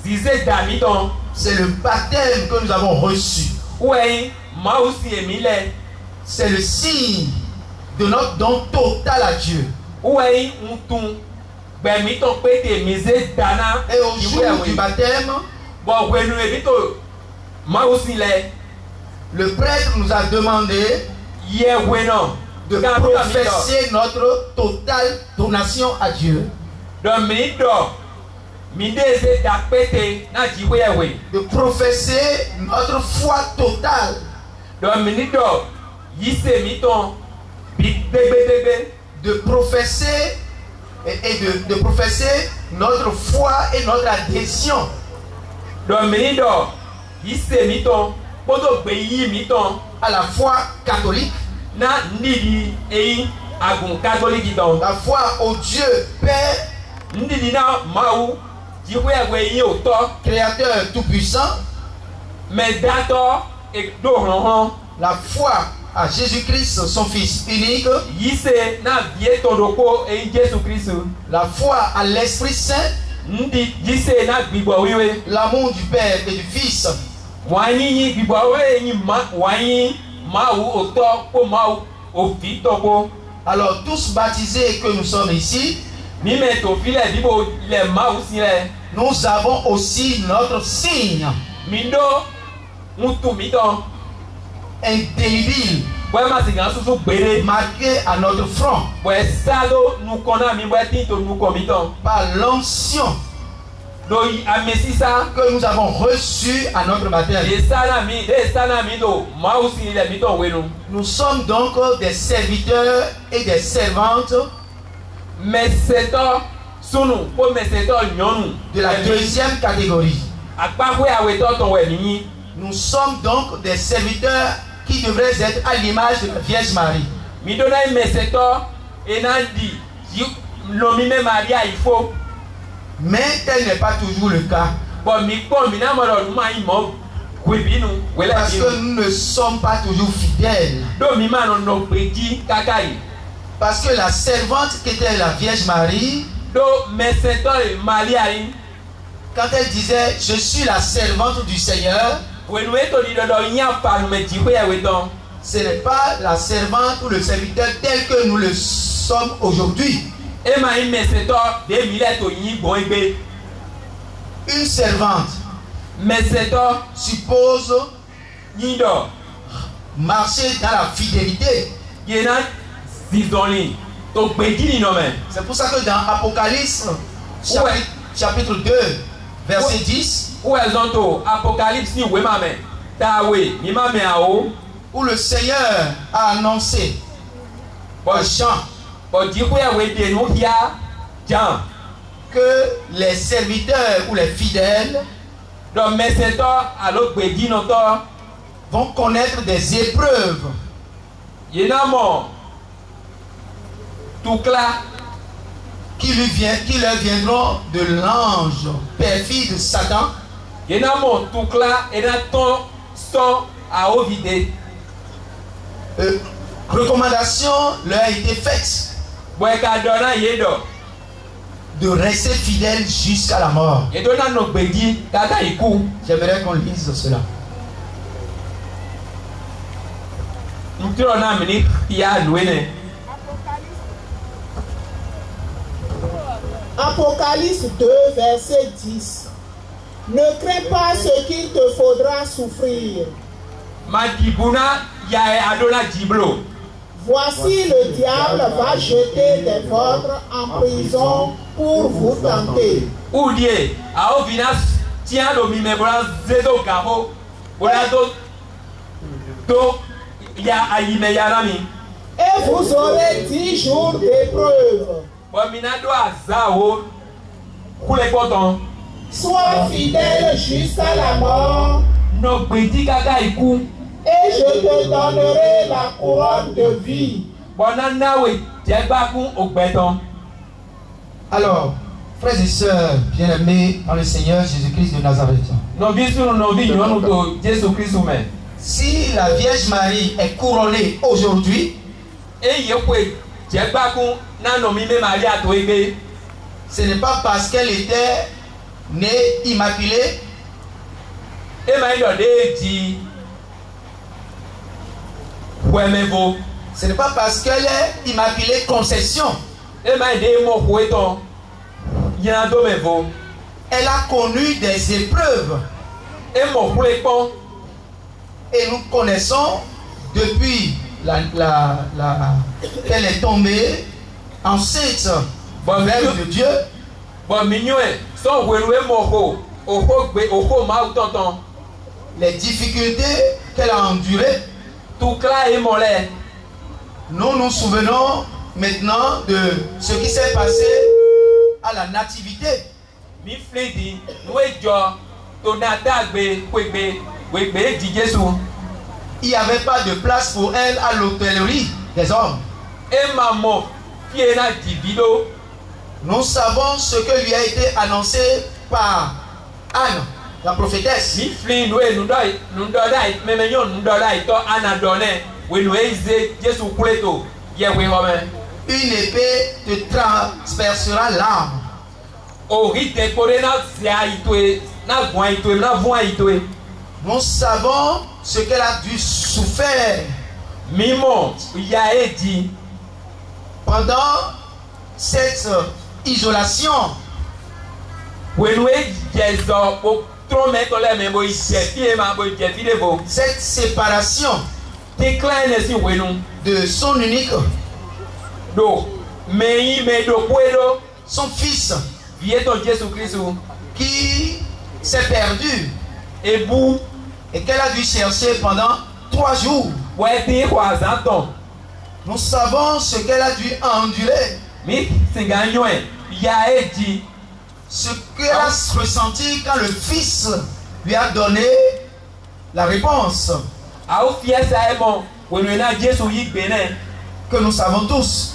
zizeda mi ton. C'est le baptême que nous avons reçu. Ouais, moi aussi Emile. C'est le signe de notre don total à Dieu. Ouais, un ton. Ben mi ton pété misé dana. Et au jour du baptême, Bon, ouais, nous évitons. Moi aussi les. le prêtre nous a demandé Yeah, ouais non. de professer notre totale donation à Dieu. Donc mi do. Mi dese da pété na di ouais. De professer notre foi totale. Donc mi do. Yise mi ton. Big bébé. De professer de professer notre foi et notre adhésion Donc mi do. Yise mi ton. Poto pays mi ton. à la foi catholique, Na nidi ei agun catholique don. la foi au Dieu Père, Ndidi na maou. Di ouais yi oto. Créateur tout-puissant, Mais d'accord et d'orange. la foi à Jésus-Christ, son Fils unique, Yise na vie tondoko et Jésus Christ. la foi à l'Esprit Saint, Ndi yise na gbigbo wiwe. l'amour du Père et du Fils, Wanyi gbigbo wiwe ni ma wanyi maou oto ko maou ofi topo. alors tous baptisés que nous sommes ici, Mi me to file bibo le maou si le. nous avons aussi notre signe Mindo mutu miton. indélébile Bwe ma sigan susu gbere. marqué à notre front Bwe sado nu kona mi bwe tinto nu komiton. par l'onction Do amesisa. que nous avons reçu à notre baptême. De sana mi do maou si le miton wenu. Nous sommes donc des serviteurs et des servantes Meseto sunu po meseto nyonu de la deuxième catégorie. akpakwe aweto ton we nini. Nous sommes donc des serviteurs qui devraient être à l'image de la Vierge Marie. Mi dona meseto enandi nomime Maria il faut. Mais tel n'est pas toujours le cas. Bon mi po mi na mo do ma imo kwebinu wele Parce bi. que nous ne sommes pas toujours fidèles. Do mi ma no peji kakai. Parce que la servante qui était la Vierge Marie Do meseto Maria yi quand elle disait je suis la servante du Seigneur, ce n'est pas la servante ou le serviteur tel que nous le sommes aujourd'hui. Une servante suppose marcher dans la fidélité. C'est pour ça que dans Apocalypse chapitre 2 verset 10, où le Seigneur a annoncé un chant que les serviteurs ou les fidèles vont connaître des épreuves qui leur viendront de l'ange perfide Satan. Recommandation leur a été faite de rester fidèle jusqu'à la mort. J'aimerais qu'on lise cela. Apocalypse 2, verset 10. Ne crains pas ce qu'il te faudra souffrir. Voici le diable va jeter des vôtres en prison pour vous tenter. Et vous aurez 10 jours d'épreuve. Sois fidèle jusqu'à la mort. Et je te donnerai la couronne de vie. Alors, frères et sœurs bien-aimés dans le Seigneur Jésus-Christ de Nazareth, si la Vierge Marie est couronnée aujourd'hui, ce n'est pas parce qu'elle était née immaculée, ce n'est pas parce qu'elle est immaculée conception. Elle a connu des épreuves. Et nous connaissons depuis qu'elle est tombée enceinte de Dieu. Les difficultés qu'elle a endurées. Nous nous souvenons maintenant de ce qui s'est passé à la nativité. Il n'y avait pas de place pour elle à l'hôtellerie des hommes. Nous savons ce que lui a été annoncé par Anne, la prophétesse. Une épée te transpercera l'âme. Nous savons ce qu'elle a dû souffrir pendant cette isolation. Cette séparation de son unique, son fils qui s'est perdu et qu'elle a dû chercher pendant 3 jours. Nous savons ce qu'elle a dû endurer, ce qu'elle a ressenti quand le fils lui a donné la réponse que nous savons tous.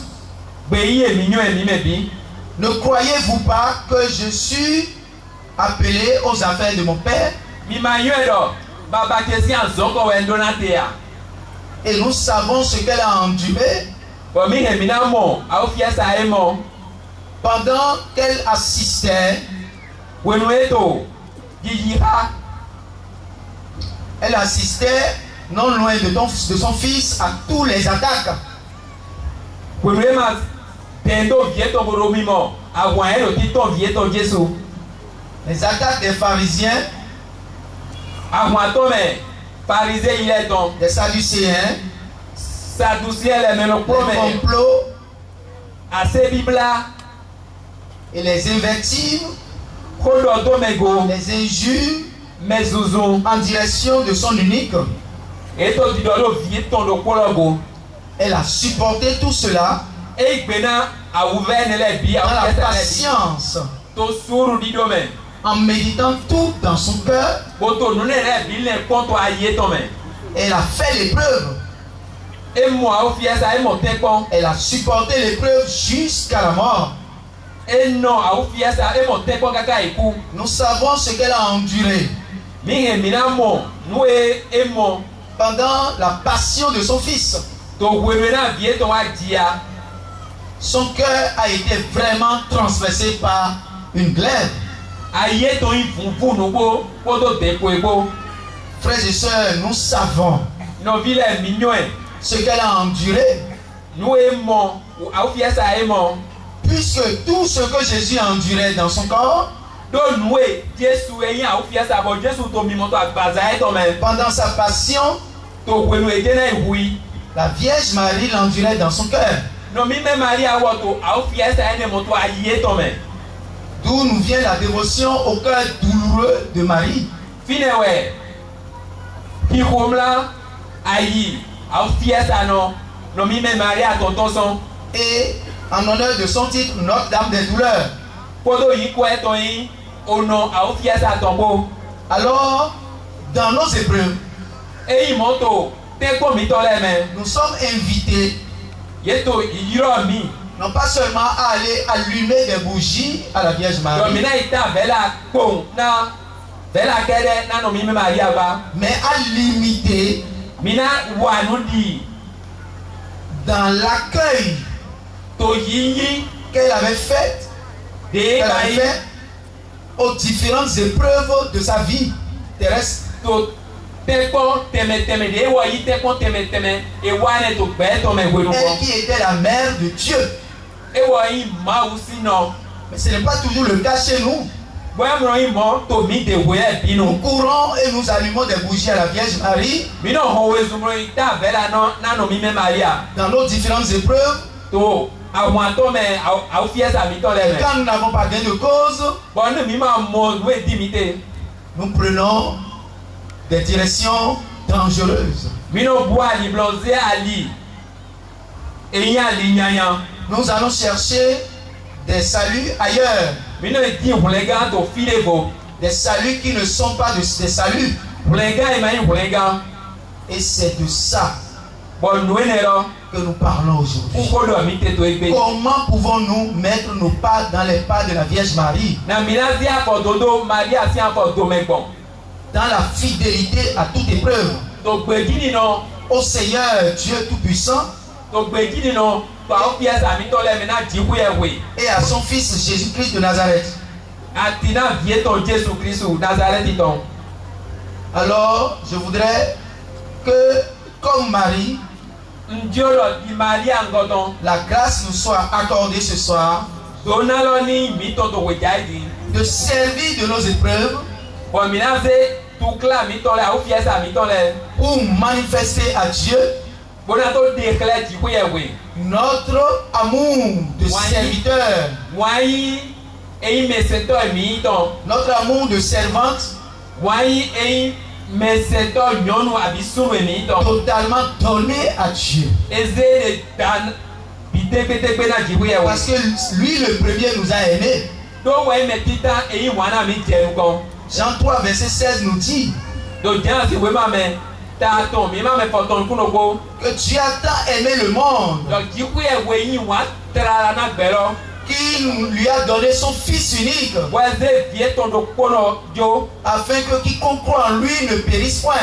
Ne croyez-vous pas que je suis appelé aux affaires de mon Père? Et nous savons ce qu'elle a enduré pendant qu'elle assistait Elle assistait non loin de son fils à tous les attaques. Les attaques des pharisiens, des sadducéens, les complots et les invectives, les injures en direction de son unique. Elle a supporté tout cela dans la patience, en méditant tout dans son cœur. Elle a fait l'épreuve. Elle a supporté l'épreuve jusqu'à la mort. Nous savons ce qu'elle a enduré pendant la passion de son fils. Son cœur a été vraiment transpercé par une glaive. Frères et sœurs, nous savons ce qu'elle a enduré. Puisque tout ce que Jésus a enduré dans son corps, pendant sa passion, la Vierge Marie l'endurait dans son cœur. D'où nous vient la dévotion au cœur douloureux de Marie. Et en honneur de son titre, Notre-Dame des douleurs. Alors, dans nos épreuves, nous sommes invités non pas seulement à aller allumer des bougies à la Vierge Marie, mais à l'imiter dans l'accueil qu'elle avait fait aux différentes épreuves de sa vie terrestre. Elle qui était la mère de Dieu. Mais ce n'est pas toujours le cas chez nous. Nous courons et nous allumons des bougies à la Vierge Marie dans nos différentes épreuves. Quand nous n'avons pas gain de cause, nous prenons des directions dangereuses. Nous allons chercher des saluts ailleurs. Des saluts qui ne sont pas des saluts. Et c'est de ça que nous parlons aujourd'hui. Comment pouvons-nous mettre nos pas dans les pas de la Vierge Marie? Dans la fidélité à toute épreuve. Au Seigneur Dieu Tout-Puissant. Et à son Fils Jésus-Christ de Nazareth. Alors, je voudrais que, comme Marie, la grâce nous soit accordée ce soir de servir de nos épreuves pour manifester à Dieu notre amour de serviteur, notre amour de servante, totalement donné à Dieu. Parce que lui le premier nous a aimés. Jean 3 verset 16 nous dit que Dieu a tant aimé le monde qu'il lui a donné son Fils unique, afin que quiconque croit en lui ne périsse point,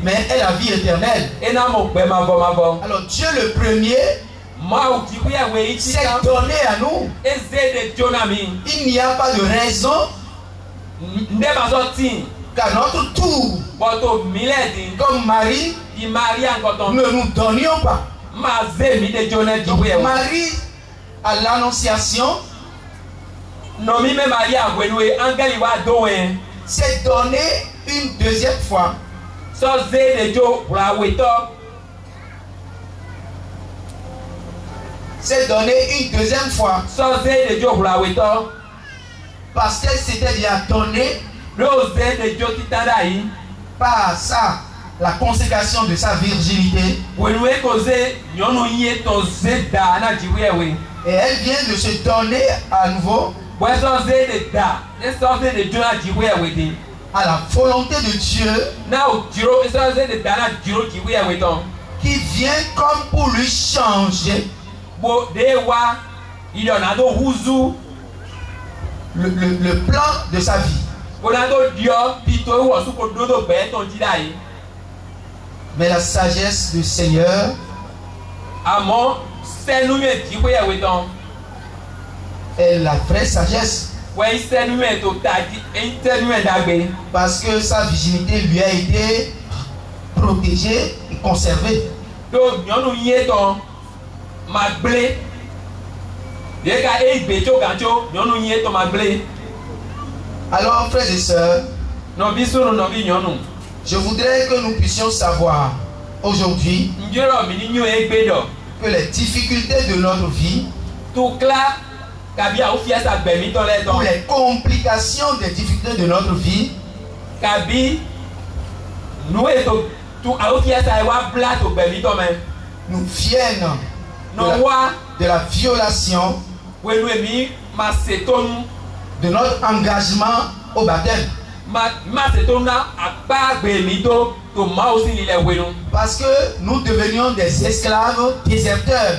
mais ait la vie éternelle. Alors Dieu le premier C'est donné à nous. Il n'y a pas de raison qu'à notre tour, comme Marie, ne nous donnions pas. Donc, Marie, à l'Annonciation, s'est donné une deuxième fois. S'est donné une deuxième fois. Parce qu'elle s'était déjà donnée par ça, la consécration de sa virginité. Et elle vient de se donner à nouveau à la volonté de Dieu, qui vient comme pour lui changer le plan de sa vie. Mais la sagesse du Seigneur est la vraie sagesse. Parce que sa virginité lui a été protégée et conservée. Alors, frères et sœurs, je voudrais que nous puissions savoir aujourd'hui que les difficultés de notre vie, ou les complications des difficultés de notre vie, nous viennent de la violation de notre engagement au baptême. Parce que nous devenions des esclaves déserteurs.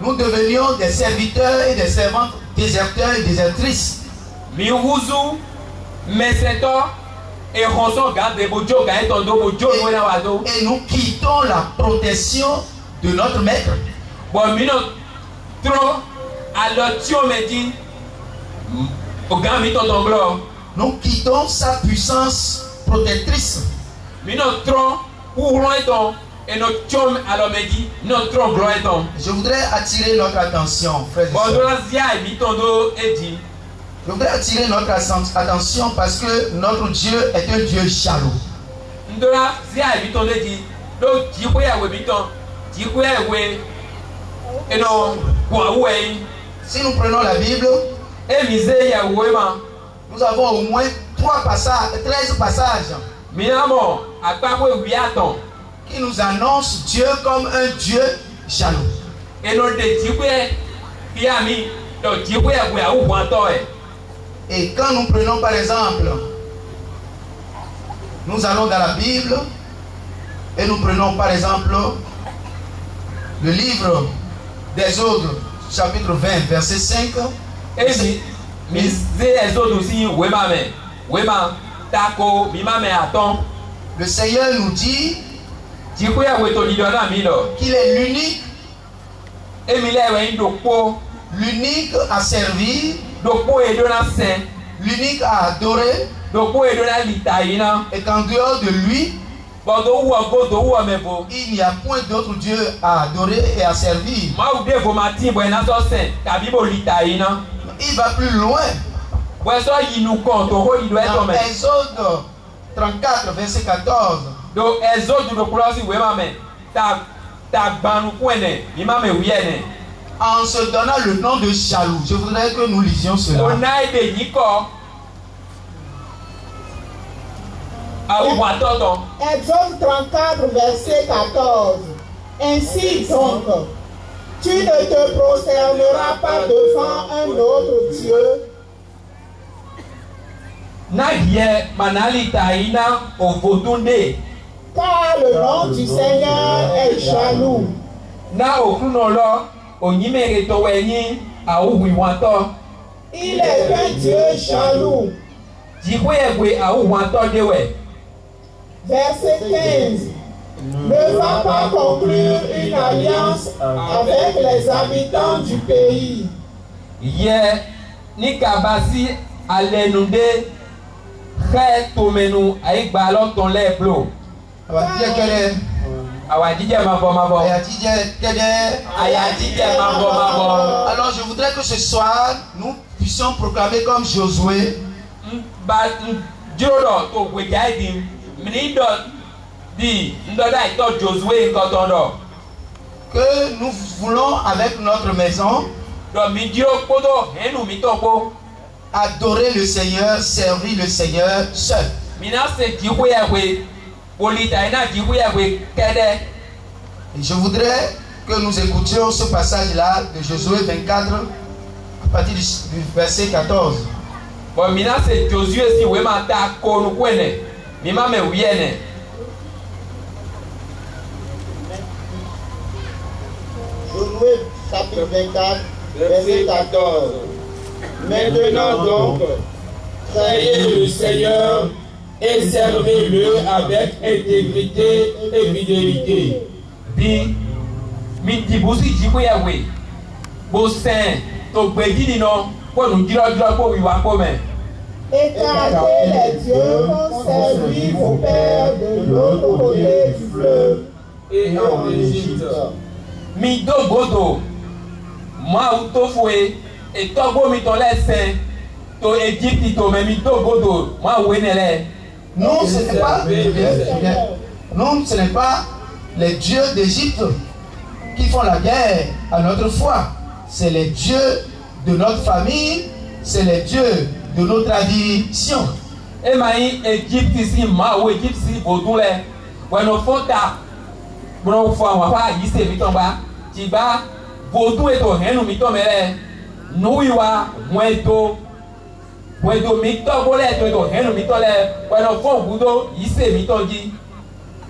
Nous devenions des serviteurs et des servantes déserteurs et désertrices. Et nous quittons la protection de notre maître. Nous quittons sa puissance protectrice. Je voudrais attirer notre attention, frères et sœurs. Je voudrais attirer notre attention parce que notre Dieu est un Dieu jaloux. Si nous prenons la Bible, nous avons au moins 13 passages qui nous annoncent Dieu comme un Dieu jaloux. Et quand nous prenons par exemple, nous allons dans la Bible et nous prenons par exemple le livre d'Exode, chapitre 20, verset 5. Le Seigneur nous dit qu'il est l'unique, l'unique à servir, l'unique à adorer, et qu'en dehors de lui, il n'y a point d'autre Dieu à adorer et à servir. Il va plus loin. Dans Exode 34, verset 14. En se donnant le nom de jaloux, je voudrais que nous lisions cela. Exode 34, verset 14. Ainsi donc, tu ne te prosterneras pas devant un autre Dieu. Car le nom du Seigneur est jaloux. Il est un Dieu jaloux. Verset 15. Ne va pas conclure une alliance avec les habitants du pays. Yɛ ni kabasi alɛnude xɛ tomenu ayi gbalɔ tɔn lɛ blo. Awadijɛ mabɔ. Ayadijɛ mabɔ. Alors je voudrais que ce soir nous puissions proclamer comme Josué. Ba dzrodɔ to gbedza yi dim mini dɔ di ndɔda yi tɔ Josué nkɔtɔ dɔ. Que nous voulons avec notre maison Dɔ mi dzro kpoto hɛnu mi tɔ kpo. adorer le Seigneur, servir le Seigneur seul. Mina se dziƒoyawe polita ina dziƒoyawe kɛdɛ. Et je voudrais que nous écoutions ce passage-là de Josué 24 à partir du verset 14. Bon mina se Josué si wema ta konu kwene mi ma me wiene. Josué chapitre 24, verset 14. Maintenant donc, Craignez le Seigneur et servez-le avec intégrité et fidélité. Bi mi dibusi dziƒoyawe bo sɛn to gbedzi ni nɔ ko nu dzrɔdzrɔ ko wiwa ko me. écartez les dieux qu'ont servi vos pères de l'autre côté du fleuve Et en Égypte, Mi do godo Mawu to foe etɔgbo mi tɔ lɛ sɛn to Egypte to me mi do godo Mawu ene lɛ. Non, ce n'est pas, non, ce n'est pas les dieux d'Égypte qui font la guerre à notre foi. C'est les dieux de notre famille, c'est les dieux de nos traditions. E ma yi Egypte si Mawu Egypte si godo lɛ wɛnɔ fɔ ta kplɔ fɔ àwọn afa yi se mi tɔ ba ti ba godo eto hɛnu mi tɔ mɛ lɛ nuyiwa mɔedo mi tɔ bo lɛ to eto hɛnu mi tɔ lɛ wɛnɔ fɔ gudo yi se mi tɔ dzi.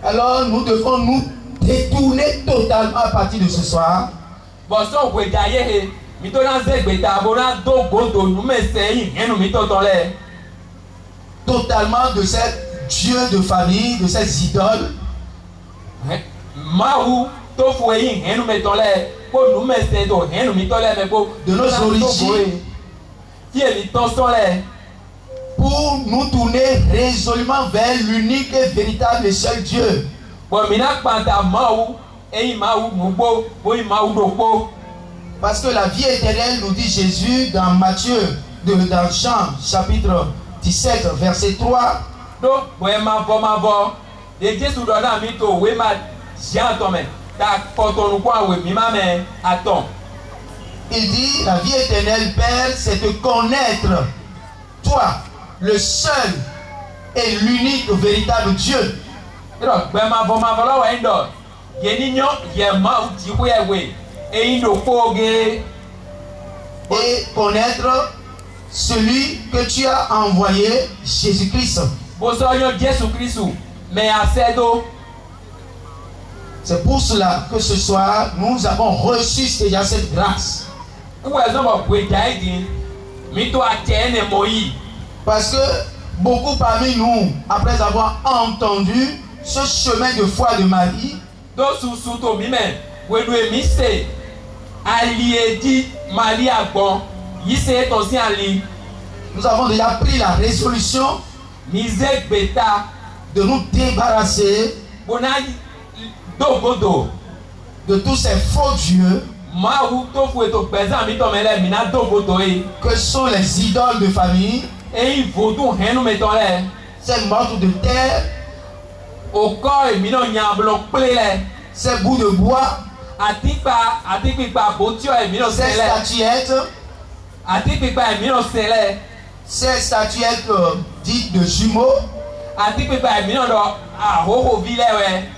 Alors nous devons nous détourner totalement à partir de ce soir. Bɔsɔn gbedza ye he mi to na ze gbeta bo na do godo nume se yi hɛnu mi tɔ tɔ lɛ. Totalement de ces dieux de famille, de ces idoles. Mawu to fo yi hɛnu mi tɔ lɛ ko nume se to hɛnu mi tɔ lɛ mɛ ko. De nos origines. Tí èmi tán sán lɛ. Pour nous tourner résolument vers l'unique et véritable et seul Dieu. Bɔn mina kpanta Mawu eyi Mawu nugbo boyi Mawu do kpo. Parce que la vie éternelle, nous dit Jésus dans Matthieu, dans Jean chapitre 17 verset 3. Do bɔn ma bɔ de Jesu dɔ na mi to we ma zian tɔmɛ ta kɔtɔnu kɔ awe mi ma mɛ atɔn. Il dit la vie éternelle, Père, c'est de connaître toi, le seul et l'unique véritable Dieu. Yɔrɔ gbɛma bɔ lɔ wɛ ŋdɔ yeni nyɔ yɛ Mawu dziƒo yɛ we eyi do kpo ge. Et connaître celui que tu as envoyé, Jésus-Christ. Bosɔ nyɔ Jesu Kristu mɛ asɛ do. C'est pour cela que ce soir, nous avons reçu déjà cette grâce. Parce que beaucoup parmi nous, après avoir entendu ce chemin de foi de Marie, nous avons déjà pris la résolution de nous débarrasser de tous ces faux dieux que sont les idoles de famille, ces morts de terre, ces bouts de bois, ces statuettes dites de jumeaux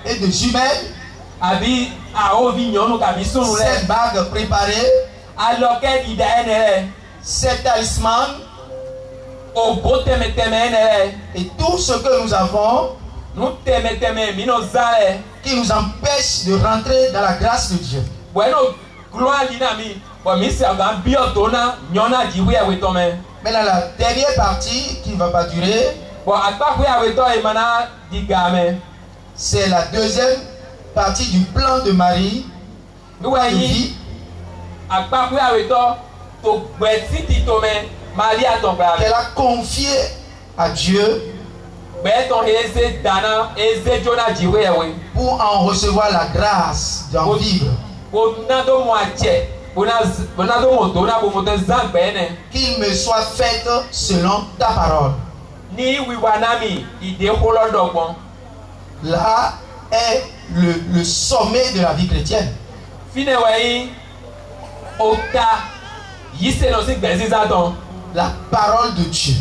et de jumelles, ces bagues préparées, ces talismans et tout ce que nous avons qui nous empêche de rentrer dans la grâce de Dieu. Mais dans la dernière partie qui ne va pas durer, bon akpakwe awetɔ emana di game. C'est la deuxième partie du plan de Marie. Nuwa yi akpakwe awetɔ to gbɛsi ti to mɛ Maria tɔn gba. Elle a confié à Dieu Gbɛtɔn eze dana eze jona dziwe ewe. pour en recevoir la grâce d'en vivre. Bonado mo atse bonado mo dona bo mo te zan gbɛnɛ. Qu'il me soit fait selon ta parole. Ni wiwanami ide kolo dɔgbɔn. Là est le sommet de la vie chrétienne. Fine wayi ota yi se no si gbɛsi zatɔn. La parole de Dieu.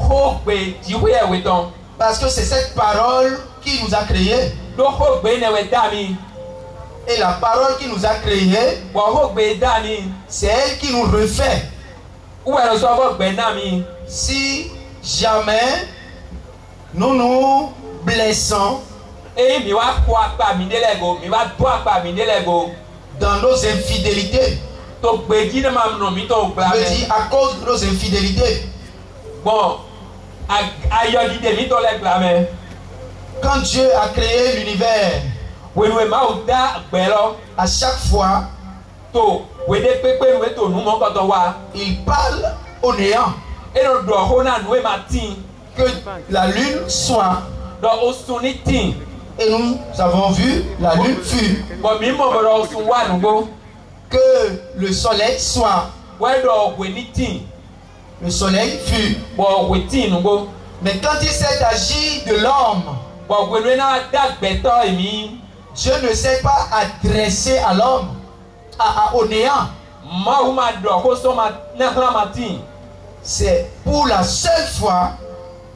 Ko gbe dziwe ewe tɔn. Parce que c'est cette parole qui nous a créés. Do ko gbe ne we dami. Et la parole qui nous a créés, Bo ko gbe dami. c'est elle qui nous refait. Uwe lo so ko gbe nami. Si jamais nous nous blessons Eyi mi wa kó akpa mi délẹ̀ go mi wa bọ́ akpa mi délẹ̀ go. dans nos infidélités, To gbe jí ne ma nù mí tó gbà je mẹ́. dis à cause de nos infidélités, Bon ayọ̀dìdè mi tó lẹ̀ gbà mẹ́. quand Dieu a créé l'univers, Wèlúwè ma ò dá gbẹ lọ. à chaque fois, To wèdè pépé nuwé tó nu mọ́ kọ́tọ̀ wa. il parle au néant. Eno dọ̀ hó na nuwé ma tì. Que la lune soit, Dọ̀ o sun ní tì. et nous avons vu, la lune fut. Bọ̀ mi mọ̀ bọ̀dọ̀ o sun wà nùgbó. Que le soleil soit, Wẹ́ dọ̀ wè ní tì. le soleil fut. Bọ̀ wè tì nùgbó. Mais quand il s'est agi de l'homme, Bọ̀ wèlúwè náà dá gbẹ̀tọ̀ èmi. Dieu ne s'est pas adressé à l'homme, au néant. Mawu ma dọ̀ kó sọ́ ma nẹ́kla ma tì. C'est pour la seule fois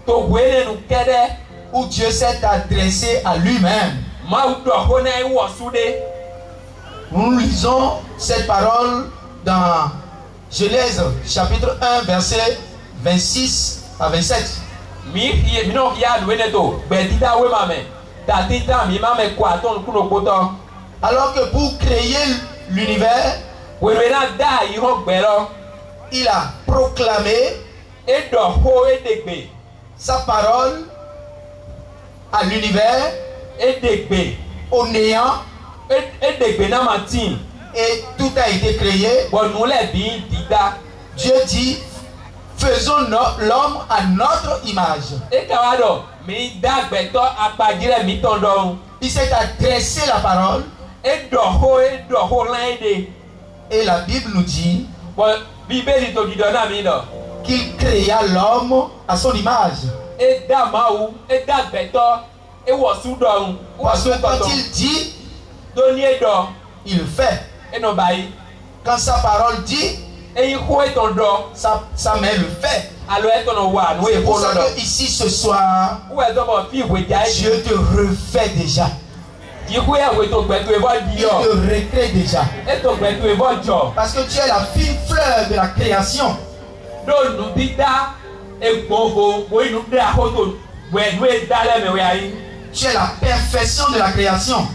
To wèlé nu kẹ́dẹ́. où Dieu s'est adressé à lui-même. Mawu dọ̀ hó na wọ̀ súdé. Nous lisons cette parole dans Genèse chapitre 1 verset 26 à 27. Mi yé mi náà yá àlùwé ne tó gbẹ̀dídá wé ma mẹ́. Tàtí tá mi má mẹ́ kó àtọ́nu kúrò kótọ́. Alors que pour créer l'univers, Wèlúwè náà dá ìhó gbẹ lọ. il a proclamé E dọ̀ hó e dègbè. sa parole à l'univers, E dègbè. au néant, E dègbè náà ma tì. et tout a été créé. Bọ̀ nù lẹ̀ bí dídá. Dieu dit, faisons l'homme à notre image. E kàwá dọ̀ mi dá gbẹ̀tọ́ apàdírẹ̀ mi tán dọ̀. Il s'est adressé la parole, E dọ̀ hó láyé de. et la Bible nous dit Bọ̀ bíbélì tó dídọ̀ náà mi dọ̀. qu'il créa l'homme à son image. E dá màwù e dá gbẹ̀tọ́ e wọ̀ súdọ̀. Parce que quand il dit, Tó ní e dọ̀ il fait. e nọ báyìí. Quand sa parole dit, Eyi hó e tán dọ̀. sa main le fait. Alo e tán nọ wà nù e C'est hó pour ça lọ́dọ̀. que ici ce soir, Wúwẹ̀ tó bọ̀ fi ìwé jà ẹ́. Dieu te refait déjà. Ìkú ẹ̀wé tó gbẹ̀tù ìbọn di Il ọ̀. te recrée déjà. Ètò gbẹ̀tù ìbọn jọ. Parce que tu es la fine fleur de la création. Lónìí dídá egbòho wo inú dé àkótó gbẹ̀dú ẹ̀dá lẹ́mẹ̀wé ayé. Tu es la perfection de la création.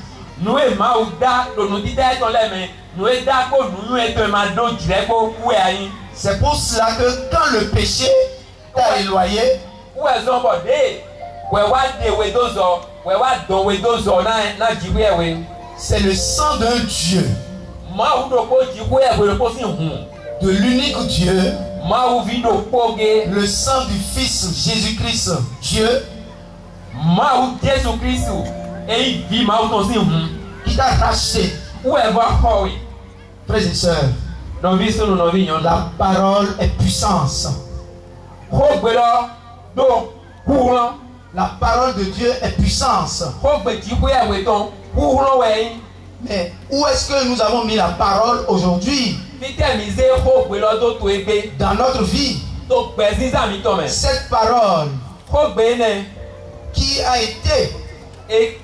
Nù ẹ̀ máa dá lónìí dídá ẹ̀tọ́ lẹ́mẹ̀. Nù ẹ̀ dá kó nù ẹ̀ tó ẹ̀ máa dó jìrẹ́ kó wú ẹ̀ ayé. C'est pour cela que quand le péché t'a éloigné, Wú ẹ̀ zọ́ bọ̀ dé. Wẹ̀ wá dé ìwé tó zọ. Wẹ̀ wá dán ìwé tó zọ náà jìwé ẹ̀wé. c'est le sang d'un Dieu, Máa wú dò kó jìwé ẹ̀wé ló kó sì hùn. de l'unique Dieu, Máa wú fi dò kó ge. le sang du Fils Jésus-Christ, Dieu, Máa wú Jésù Kristu. Èyí fi máa wú tó sì hùn. qui t'a racheté. Wú ẹ̀ bá kọ̀wé. Frères et sœurs, Nọ̀bí sínú nọ̀bí yan la. la parole est puissance. Kó gbé lọ dó kúrọ́. La parole de Dieu est puissance. Kó gbé tí kú ẹ̀wé tán kúrọ́ wẹ̀yìn. Mais où est-ce que nous avons mis la parole aujourd'hui Fítẹ̀ mi zé kó gbé lọ tó tó egbe. dans notre vie? Tó gbẹ sísà mi tọ̀ mẹ́. Cette parole Kó gbé nẹ. qui a été E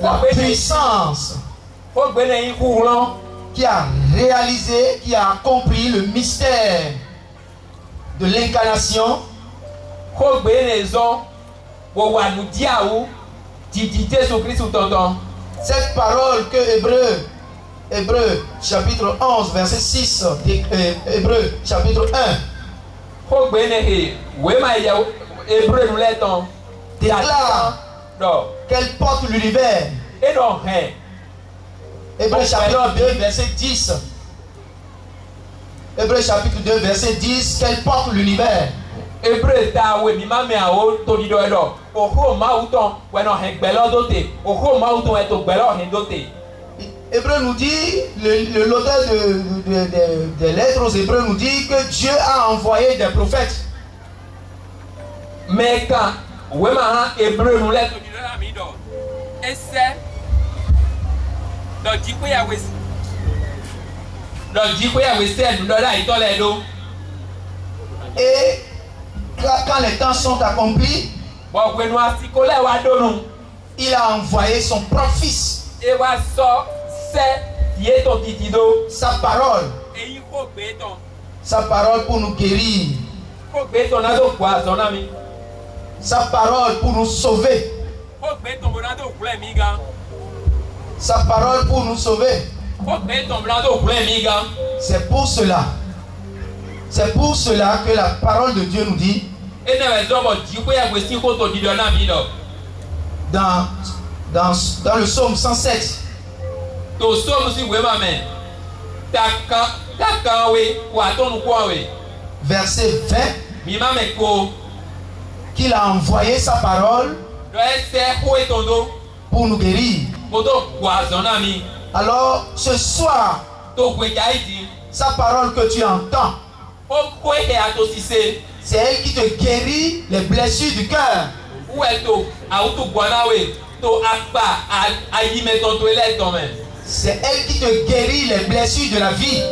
la kó gbé nẹ. puissance Kó gbé nẹ yín kúrọ́. qui a réalisé, qui a accompli le mystère de l'incarnation, Kó gbé nẹ zọ́. Wò wà nù díàwó. Tìtì Jésù Kristu tọ̀tọ̀. cette parole que Hébreu chapitre 11 verset 6, Hébreu chapitre 1, Kó gbé nẹ he. Wé ma yẹ Hébreu nu lẹ́tàn. déclare qu'elle porte l'univers. Hébreux chapitre 2, verset 10. Hébreux chapitre 2, verset 10, qu'elle porte l'univers. Hébreux tawe mi ma me awo to di do edo. Oho ma uton we no he gbelo dote. Oho ma uton e to gbelo he dote. Hébreux nous dit, l'auteur des lettres aux Hébreux nous dit que Dieu a envoyé des prophètes. Mais quand we ma Hébreux nous lettre di do la mi do. Ese do jiko ya we. Do jiko ya we se do la ito le do. Et quand les temps sont accomplis, il a envoyé son propre fils. Sa parole. Sa parole pour nous guérir. Sa parole pour nous sauver. Sa parole pour nous sauver. C'est pour cela. C'est pour cela que la parole de Dieu nous dit dans le psaume 107, verset 20, qu'il a envoyé sa parole pour nous guérir. Alors ce soir, sa parole que tu entends, c'est elle qui te guérit les blessures du cœur. C'est elle qui te guérit les blessures de la vie.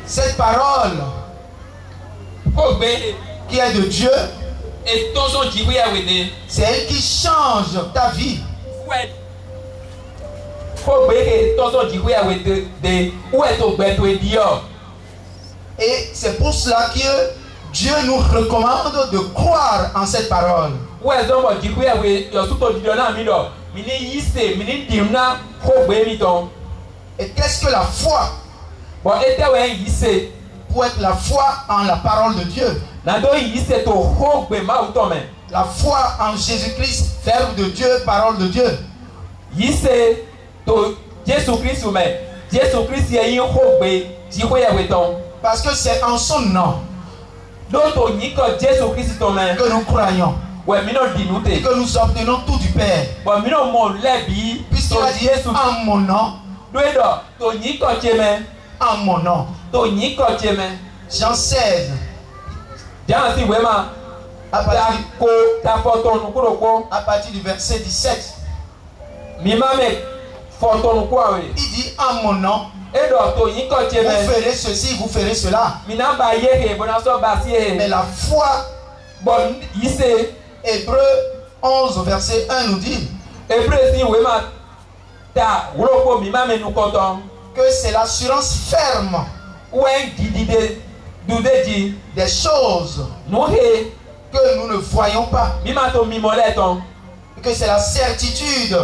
Cette parole qui est de Dieu, c'est elle qui change ta vie. Et c'est pour cela que Dieu nous recommande de croire en cette parole. Et qu'est-ce que la foi? Pour être la foi en la parole de Dieu. La foi en Jésus-Christ, Verbe de Dieu, parole de Dieu. Parce que c'est en son nom que nous croyons et que nous obtenons tout du Père. Puisqu'il a dit en mon nom, en mon nom. Jean 16. À partir du verset 17. Il dit en mon nom, vous ferez ceci, vous ferez cela. Mais la foi, Hébreux 11 verset 1 nous dit que c'est l'assurance ferme des choses que nous ne voyons pas, et que c'est la certitude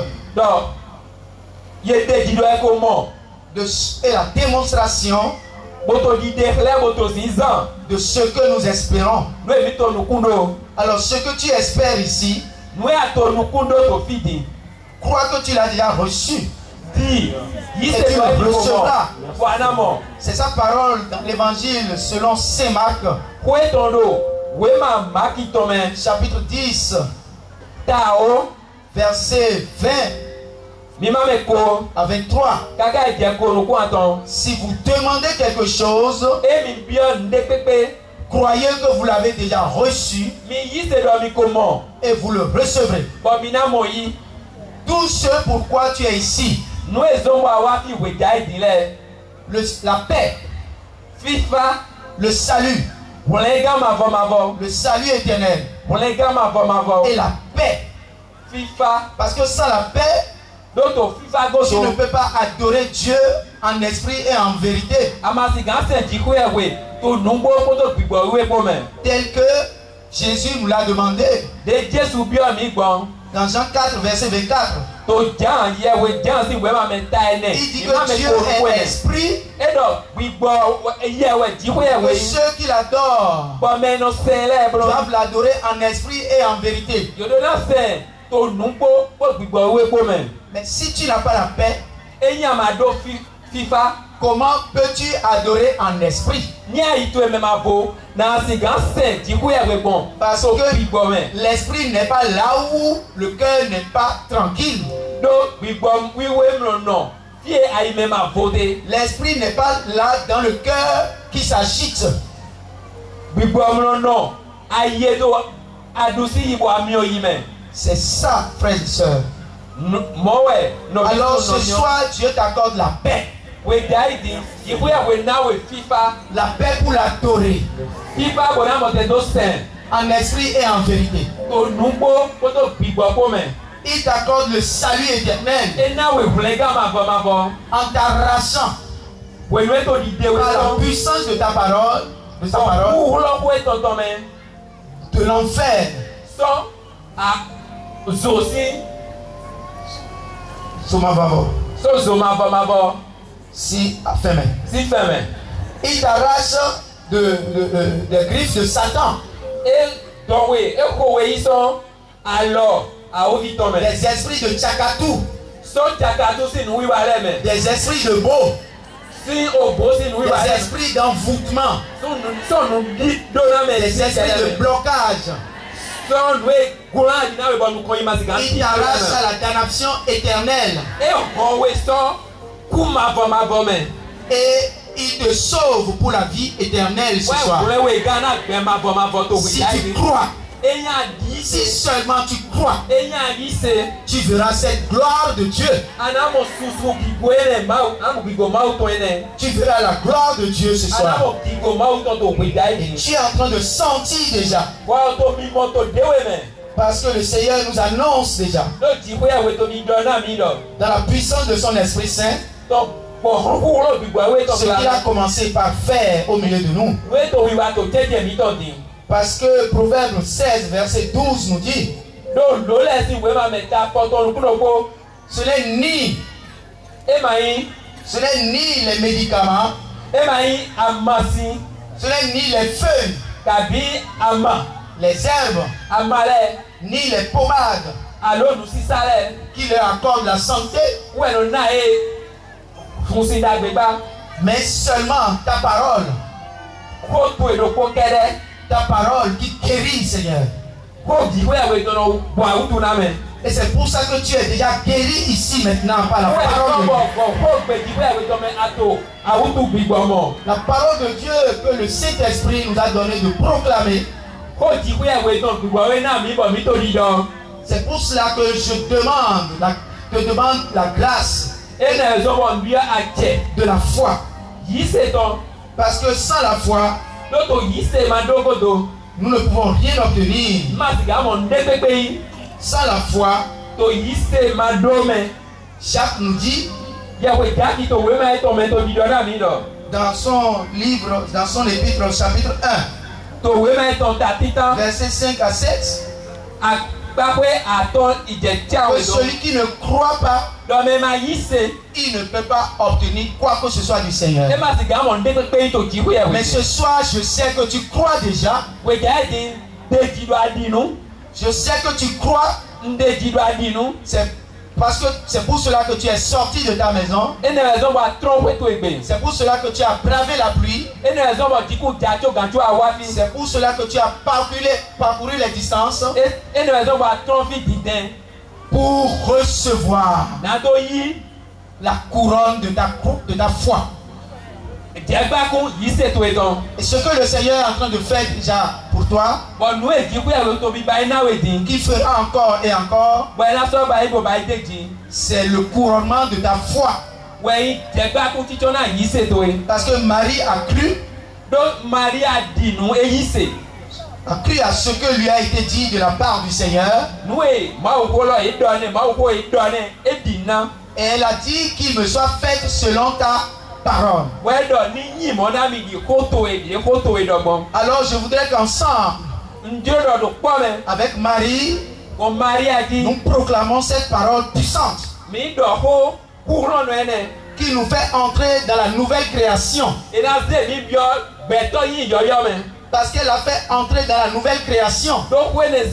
et la démonstration de ce que nous espérons. Alors ce que tu espères ici, crois que tu l'as déjà reçu et tu le recevras. C'est sa parole dans l'évangile selon Saint Marc, chapitre 10, verset 20 à 23. Si vous demandez quelque chose, croyez que vous l'avez déjà reçu et vous le recevrez. Tout ce pourquoi tu es ici, la paix, le salut, le salut éternel et la paix. Parce que sans la paix, tu ne peux pas adorer Dieu en esprit et en vérité. Tel que Jésus nous l'a demandé. Dans Jean 4, verset 24. to jan ye we jan si we ma me ta ene Il dit que Dieu est esprit. et donc we gbo ye we di we Et ceux qui l'adorent bo me no célèbre doivent l'adorer en esprit et en vérité. yo do na se to numbo bo gbigbo we po me Mais si tu n'as pas la paix, eyan ma do fifa comment peux-tu adorer en esprit? ni ayi to me ma bo na si gan se di we we bon Parce so que gbigbo me l'esprit n'est pas là où le cœur n'est pas tranquille. do gbigbo we mro no fie ayi me ma vote L'esprit n'est pas là dans le cœur qui s'agite. gbigbo mro no aye do adusi ibo ami oyime C'est ça, frères et sœurs. mowe no Alors ce soir, Dieu t'accorde la paix. we dai di ibu ya we na we fifa La paix pour l'adorer fifa bo na mo te do sen en esprit et en vérité. to numbo ko to gbigbo po me Il t'accorde le salut éternel e na we vlega ma bo en t'arrachant we no to di de we par la so puissance de ta parole, de sa parole, ku lo ko to to me de l'enfer. so a zosi so ma bo Si, fermez. si feme Il t'arrache des griffes de Satan, e don we e ko we iso alors a o vi to me des esprits de Tchakatou, so jakatu si nu wi wa le me des esprits de beau, si o bo si nu wi wa des le esprits d'envoûtement, so nu di do na me des esprits de blocage. so nu e gura di na we bo nu ko ima si kan Il t'arrache à la damnation éternelle e o we so ku ma bo me et il te sauve pour la vie éternelle ce soir. we we gana gbe ma bo to we Si dai tu crois, enya di si se seulement tu crois, enya di se tu verras cette gloire de Dieu. ana mo susu gigo ene ma amu gigo ma to ene Tu verras la gloire de Dieu ce ana soir. mo gigo ma to we dai Tu es en train de sentir déjà. wa to mi mo to dewe me Parce que le Seigneur nous annonce déjà, lo di we we to mi do na mi lo dans la puissance de son Esprit Saint, to po hu lo gigo we to ce qu'il a commencé par faire au milieu de nous. we to wi wa to teje mi to di Parce que Proverbe 16, verset 12 nous dit, lo le si we ma me ta po to lu ko ce n'est ni, e ma yi ce n'est ni les médicaments, e ma yi amasi ce n'est ni les feuilles, tàbí ama les herbes, amalẹ ni les pommades alonu sísálẹ qui leur accordent la santé, wẹnu náà yé funsi dàgbégbá mais seulement ta parole. kó tó èdòkó kẹdẹ Ta parole qui guérit, Seigneur. kó dìwé ẹwé ìtọ́nà bọ̀ àwùjọ náà mẹ. Et c'est pour ça que tu es déjà guéri ici maintenant par la wọ́n parole de ẹ̀kọ́ Dieu. bọ̀ kó gbé dìwé ẹwé ìtọ́nà àtò àwùjọ gbígbọ́ mọ̀. La parole de Dieu que le Saint-Esprit nous a donné de proclamer. kó dìwé ẹwé ìtọ́nà gbígbọ́ ẹwé náà mi bọ̀ mi tó di dán. C'est pour cela que je demande la grâce ẹnna ẹ̀zọ́ bọ̀ nbí àjẹ de la foi. yìí ṣètò Parce que sans la foi, lótò yìí ṣe máa dógòdò nous ne pouvons rien obtenir. má sì gà mọ̀ ndé pépé yìí Sans la foi, tó yìí ṣe máa dó mẹ́. Jacques nous dit yàwé jákì tó wé máa tọ̀ mẹ́ tó di dán náà mi lọ. dans son livre, dans son épître, chapitre 1, tó wé máa tọ̀ tà títán. versets 5 à 7, àgbàpẹ́ àtọ̀ ìjẹ̀jẹ̀ àwọn que èdò. celui qui ne croit pas, dɔmɛ ma yi se. il ne peut pas obtenir quoi que ce soit du Seigneur. e ma si ga mɔ nde pépé to dzi wuyɛ Mais ce soir, je sais que tu crois déjà. wòye ɛdi nde dzi do adi nu. Je sais que tu crois. nde dzi do adi nu. C'est parce que c'est pour cela que tu es sorti de ta maison. ene ɛzɔn bɔ atrɔ wɛ to egbe. C'est pour cela que tu as bravé la pluie. ene ɛzɔn bɔ dziku dza tso gãtso awafi. C'est pour cela que tu as parcouru les distances ene ɛzɔn bɔ atrɔ fi didɛn. pour recevoir nato yi. la couronne de ta foi. jɛgbakun yi se to etɔn. Et ce que le Seigneur est en train de faire déjà pour toi, bɔn nu edziku yɛ to bi ba ina we di. qui fera encore et encore, bɔn ina sɔ ba ibo ba ide dzi. c'est le couronnement de ta foi. wɛyi jɛgbakun titsɔ na yi se to ye. Parce que Marie a cru. do maria di nu eyi se. A cru à ce que lui a été dit de la part du Seigneur. Noué, maukolo et donné, mauko et donné, et dina. Et elle a dit qu'il me soit fait selon ta parole. Ouais, ni mon ami dit koto et Alors je voudrais qu'ensemble, Dieu doit quoi même. avec Marie, Nous proclamons cette parole puissante qui nous fait entrer dans la nouvelle création. Parce qu'elle a fait entrer dans la nouvelle création. Elle est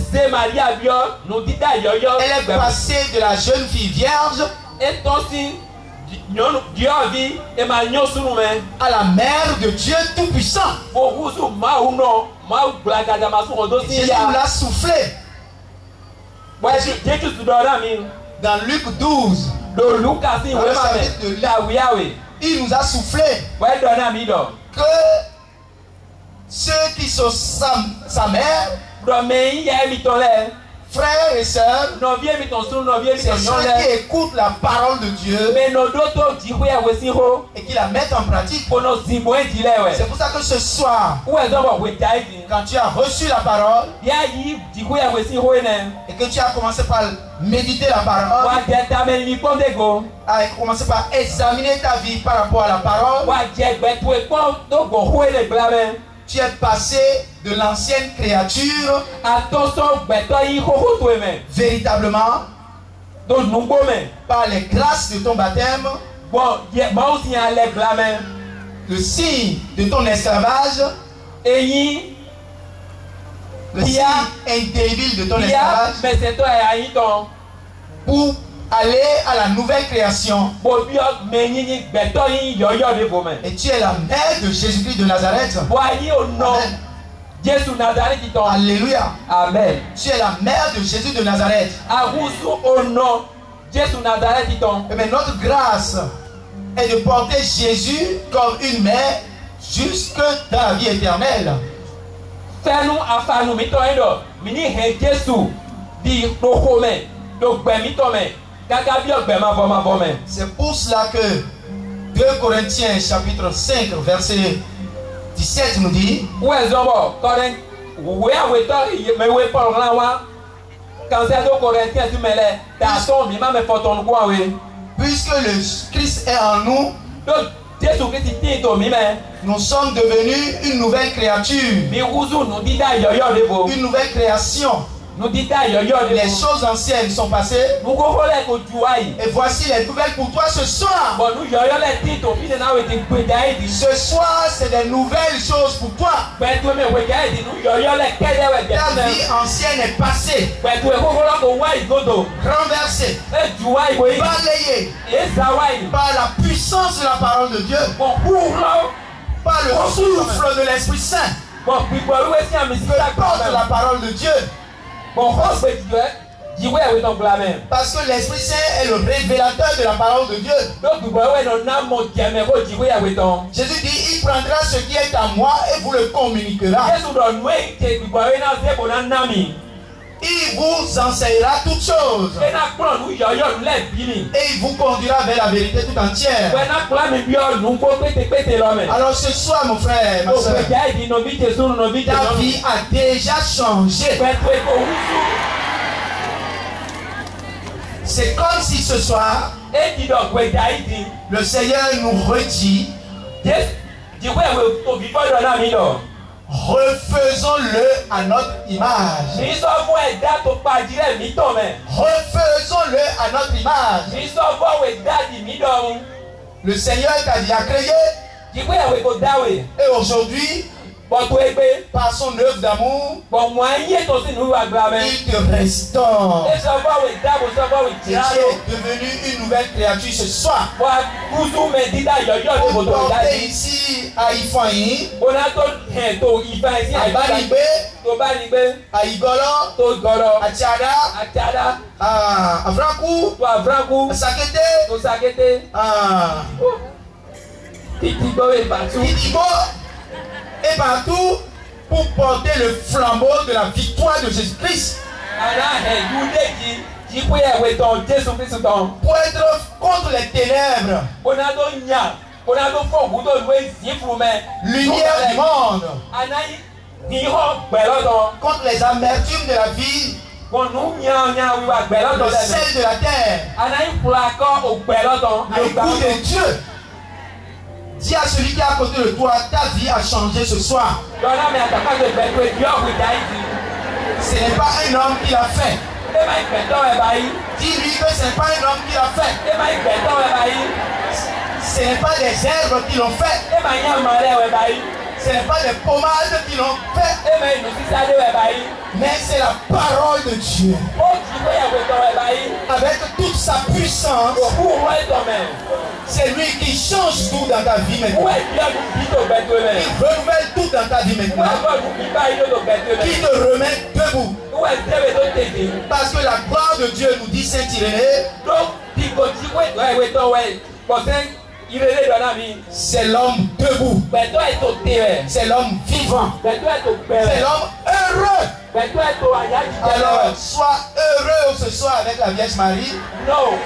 passée de la jeune fille vierge à la mère de Dieu Tout-Puissant. Jésus nous l'a soufflé. Dans Luc 12, il nous a soufflé que ceux qui sont sa mère, frères et sœurs, c'est ceux qui écoutent la parole de Dieu et qui la mettent en pratique. C'est pour ça que ce soir, quand tu as reçu la parole et que tu as commencé par méditer la parole, commencer par examiner ta vie par rapport à la parole, tu es passé de l'ancienne créature véritablement par les grâces de ton baptême, le signe de ton esclavage, le signe indélébile de ton esclavage, pour aller à la nouvelle création. Et tu es la mère de Jésus-Christ de Nazareth. Amen. Alléluia. Amen. Tu es la mère de Jésus de Nazareth. Et mais notre grâce est de porter Jésus comme une mère jusque dans la vie éternelle. C'est pour cela que 2 Corinthiens chapitre 5 verset 17 nous dit puisque le Christ est en nous, nous sommes devenus une nouvelle créature, une nouvelle création. Les choses anciennes sont passées et voici les nouvelles pour toi ce soir. Ce soir, c'est des nouvelles choses pour toi. Ta vie ancienne est passée, renversée, balayée par la puissance de la parole de Dieu, par le souffle de l'Esprit Saint que porte la parole de Dieu. Parce que l'Esprit Saint est le révélateur de la parole de Dieu. Jésus dit, il prendra ce qui est à moi et vous le communiquera. Il vous enseignera toutes choses. Et il vous conduira vers la vérité tout entière. Alors ce soir, mon frère, ma soeur, ta vie a déjà changé. C'est comme si ce soir, le Seigneur nous redit, refaisons-le à notre image. Refaisons-le à notre image. Le Seigneur t'a déjà créé. Et aujourd'hui, par son œuvre d'amour, il te restaure. Et tu es devenu une nouvelle créature ce soir. Pour porter ici à Ifoyi, à Banibé, à Igolo, à Tchada, à Vrankou, à Sakete, à Titibo et partout pour porter le flambeau de la victoire de Jésus-Christ. Pour être contre les ténèbres, lumière du monde, contre les amertumes de la vie, le sel de la terre, le goût de Dieu. Dis à celui qui est à côté de toi, ta vie a changé ce soir. Ce n'est pas un homme qui l'a fait. Dis-lui que ce n'est pas un homme qui l'a fait. Ce n'est pas des herbes qui l'ont fait. Ce n'est pas des pommades qui l'ont fait. Mais c'est la parole de Dieu. Avec toute sa puissance. C'est lui qui change tout dans ta vie maintenant. Il renouvelle tout dans ta vie maintenant. Qui te remet debout. Parce que la gloire de Dieu, nous dit Saint Irénée, c'est l'homme debout. C'est l'homme vivant. C'est l'homme heureux. Alors, sois heureux ce soir avec la Vierge Marie. Non.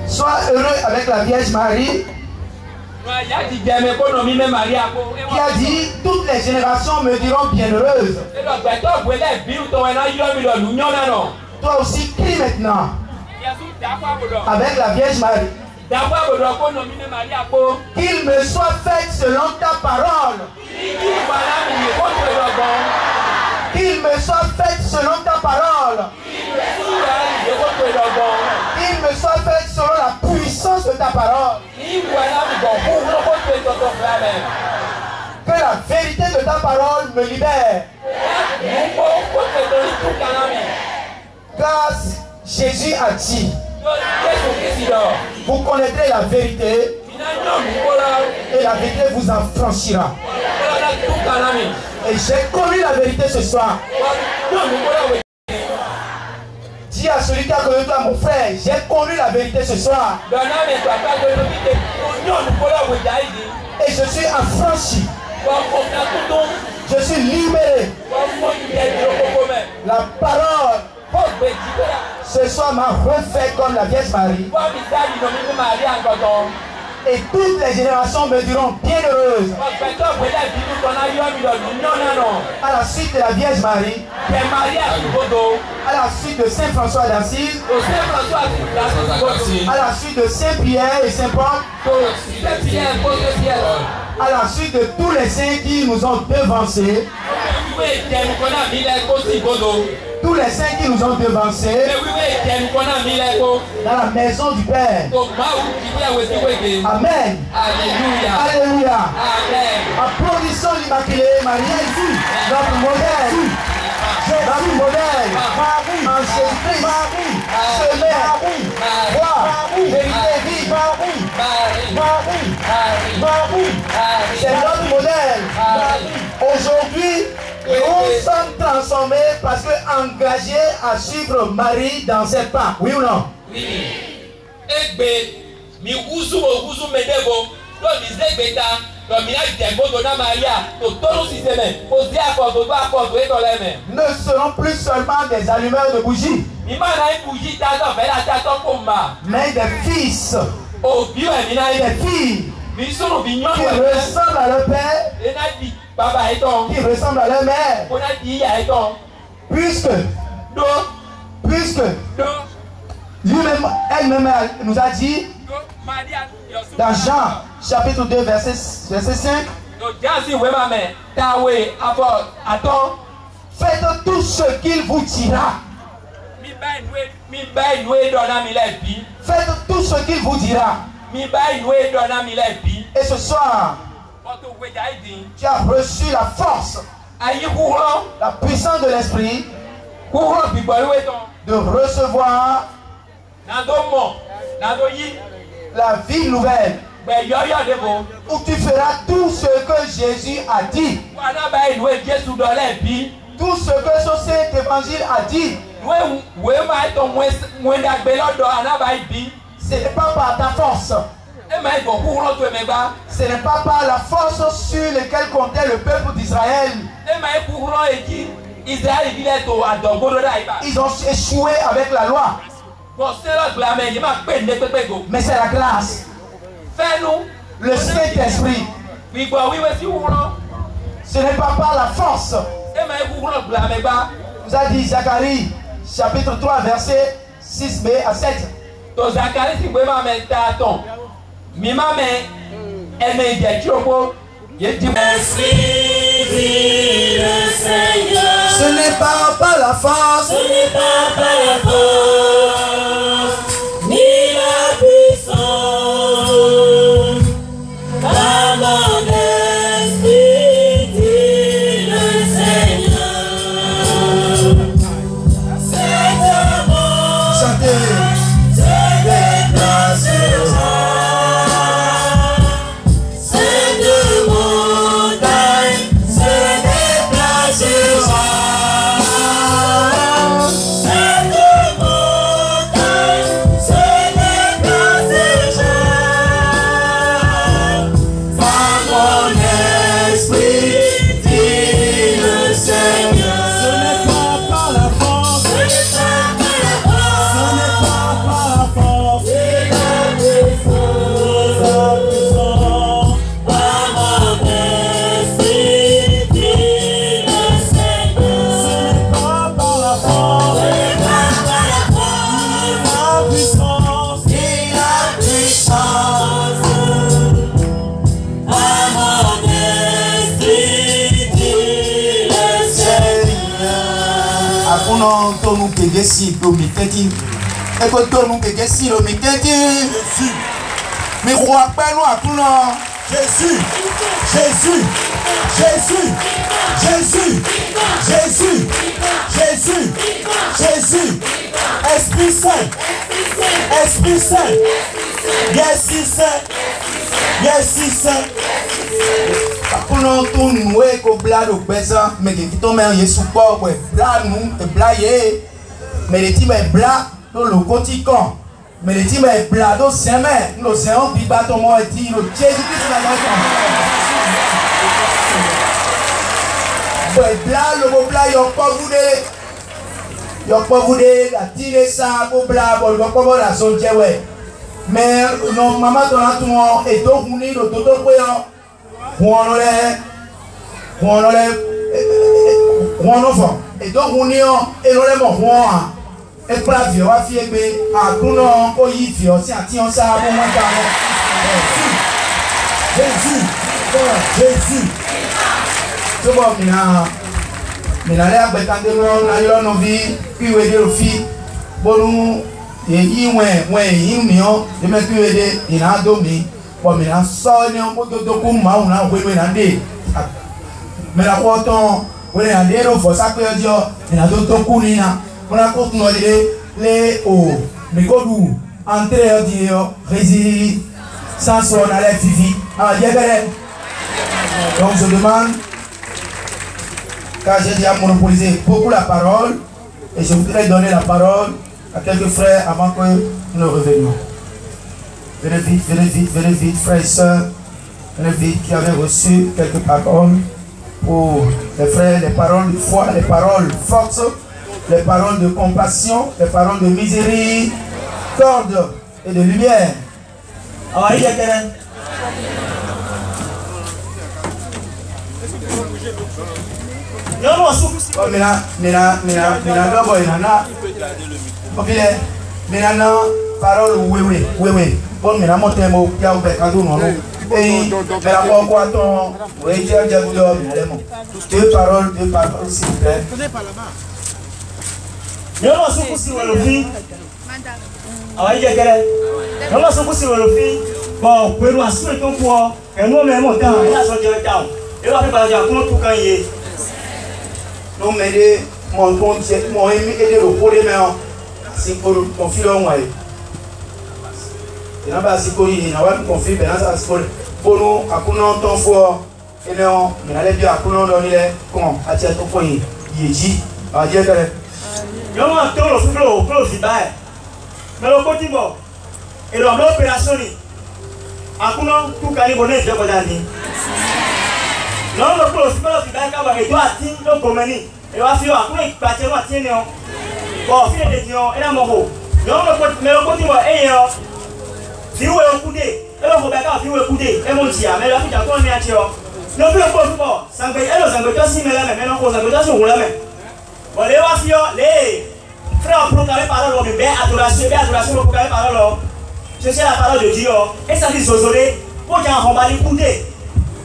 Sois heureux avec la Vierge Marie. Qui a dit toutes les générations me diront bienheureuse. Toi aussi crie maintenant avec la Vierge Marie. Qu'il me soit fait selon ta parole. Qu'il me soit fait selon ta parole. Qu'il me soit fait selon la puissance de ta parole. Que la vérité de ta parole me libère. Car Jésus a dit, vous connaîtrez la vérité et la vérité vous affranchira. Et j'ai connu la vérité ce soir. Dis à celui qui a connu toi, mon frère, j'ai connu la vérité ce soir. Et je suis affranchi. Je suis libéré. La parole ce soir m'a refait comme la Vierge Marie. Et toutes les générations me diront bienheureuse. À la suite de la Vierge Marie, à la suite de Saint François d'Assise, à la suite de Saint Pierre et Saint Paul, à la suite de tous les saints qui nous ont devancés, tous les saints qui nous ont devancés dans la maison du Père. Amen. Alléluia. Alléluia. Amen. Applaudissons l'Immaculée Marie ici, notre modèle. Notre modèle. En Jésus-Christ. Semeur. Foi. Vérité vive. C'est notre modèle. Aujourd'hui, nous sommes transformés parce que engagés à suivre Marie dans ses pas. Oui ou non? Oui. Mi uzu medebo to mi zegbeta to mi ajembo to na Maria to toro système o di akoto to akoto e to leme. Ne seront plus seulement des allumeurs de bougies, Mi ma na bougie ta to fe la ta to komba. mais des fils O bi o mi na et des filles mi soro bi nyon qui we. ressemblent à leur père, E na di baba e ton. qui ressemblent à leur mère, O na di ya e ton. puisque Do lui-même, elle-même nous a dit Maria dans Jean chapitre 2 verset 5, do jazi we ma me tawe apo aton. faites tout ce qu'il vous dira. Mi ba inwe do na mi le bi. Faites tout ce qu'il vous dira. Mi ba inwe do na mi le bi. Et ce soir, Oto we ja idin. tu as reçu la force, Ayi kuhuro. la puissance de l'esprit Kuhuro bi bo we ton. de recevoir Nando mo. Nando yi. la vie nouvelle, Be yo debo. où tu feras tout ce que Jésus a dit. Wana ba inwe Jesu do le bi. Tout ce que ce saint évangile a dit. We ma to mwenda gbe lodo anaba bi. Ce n'est pas par ta force. E ma go kuhuro to emegba. Ce n'est pas par la force sur laquelle comptait le peuple d'Israël. E ma kuhuro eji Israël bi le to adogboro da iba. Ils ont échoué avec la loi. Bon c'est la glame yi ma pe nde pepe go. Mais c'est la grâce, Fenu le Saint-Esprit. bi gbo wi we si kuhuro. Ce n'est pas par la force. E ma kuhuro glame ba. Nous a dit Zacharie, chapitre 3, verset 6b à 7. To Zakari si gbe ma me ta ton. Mima me aimé des chopos. Esprit dit le Seigneur. Ce n'est pas par la force. Ce n'est pas par la force, ni la puissance. Par mon esprit dit le Seigneur. C'est de mon Chantez. se déplacera. C'est de montagne se déplacera. C'est de montagne se déplacera. Par mon esprit dit le Seigneur. Ce n'est pas par la force, Ce n'est pas par la ce n'est pas par la force, force, ni la puissance. la puissance. Par mon esprit dit le Seigneur. Ce n'est pas par la force, Ce n'est pas par la force, la puissance. ni la puissance. Par mon esprit dit le Seigneur. Akuna to nu kege si to mi teti. Eko to nu kege si lo mi teti. Jésus, Mi roi penu akuna. Jésus, Jésus, Jésus, Jésus, Jésus, Jésus, Jésus, Esprit Saint, Esprit Saint, yes, Saint, yes, Saint. Akuna to nu e ko bla do beza. Me ke kito me Yesu po we bla nu e bla ye. Me le ti me bla do lo koti kan. Me le ti me bla do seme. No se on bi ba to mo e ti lo Jésus Christ na lo kan. We bla lo bo bla yo po vude. Yo po vude la tire sa bo bla bo lo po bo la so jewe. Mais non mama to na tu e to huni lo to pe yo. Wọ́n fọ ètò òun ní ọ èrò mọ̀ wọ́n à ẹ̀pẹ́ àfihàn wá fi ẹgbẹ́ àkúnná ó yí ìfihàn sí àti ọ̀sá mọ́ wọ́n dá wọn. Jésus, Jésus, Tóbọ̀ mìíràn lẹ́ àgbẹ̀kandé wọn láyé lọ́nà bí kíwé dé òfin bólú èyí wọ̀n èyí mìíràn lẹ́mẹ̀ kíwé dé ìrìnàdó mi. Bon, mais là, ça, on est un peu de combat, on a un peu de mais la fois, on est en déro, faut ça que Dieu, il y a d'autres coups, on a continué les hauts, mais quand vous entrez, on dit, résilier, sans son aller vivi. Ah, donc, je demande, car j'ai déjà monopolisé beaucoup la parole, et je voudrais donner la parole à quelques frères avant que nous revenions. Venez vite, frères et sœurs. Venez vite, qui avaient reçu quelques paroles pour les frères, les paroles de foi, les paroles fortes, les paroles de compassion, les paroles de miséricorde et de lumière. Parole, oui. Bon, mais la montée, il y a un peu de temps. Et mais la fois, ton oui, j'ai deux paroles, s'il vous plaît. Bon, pour nous assurer ton poids, et nous même on t'a et on va faire comment tout quand il est. Non, mais mon ami et le problème, c'est pour confier au moins. Il n'a pas si connu, il n'a pas confié, mais là, c'est pour nous, à quoi on entend fort, et non, mais allez bien, à quoi on donne les cons, à titre au point, il est dit, à dire que. Je m'entends le flot, mais le côté bon, et l'opération, à quoi on tout quand il bonnet, je vais dire. Non, le flot, c'est pas le feedback, il doit atteindre le communis, et il va faire à quoi il partit, on va tenir. Bon, fille de Dieu, et la mort. Non, mais le côté bon, et si vous écoutez, et le Rebecca, si vous écoutez, et mon tia, mais la fille d'encore n'est à Dieu. Non plus un peu fort, ça me fait, elle nous a si mais la même, mais non, on a besoin de la même. Bon, les wafio, les frères proclamés par le bébé, adoration, pour proclamer par le je sais la parole de Dieu, et ça dit Zosolé, pour qu'il y ait un remballé coudé.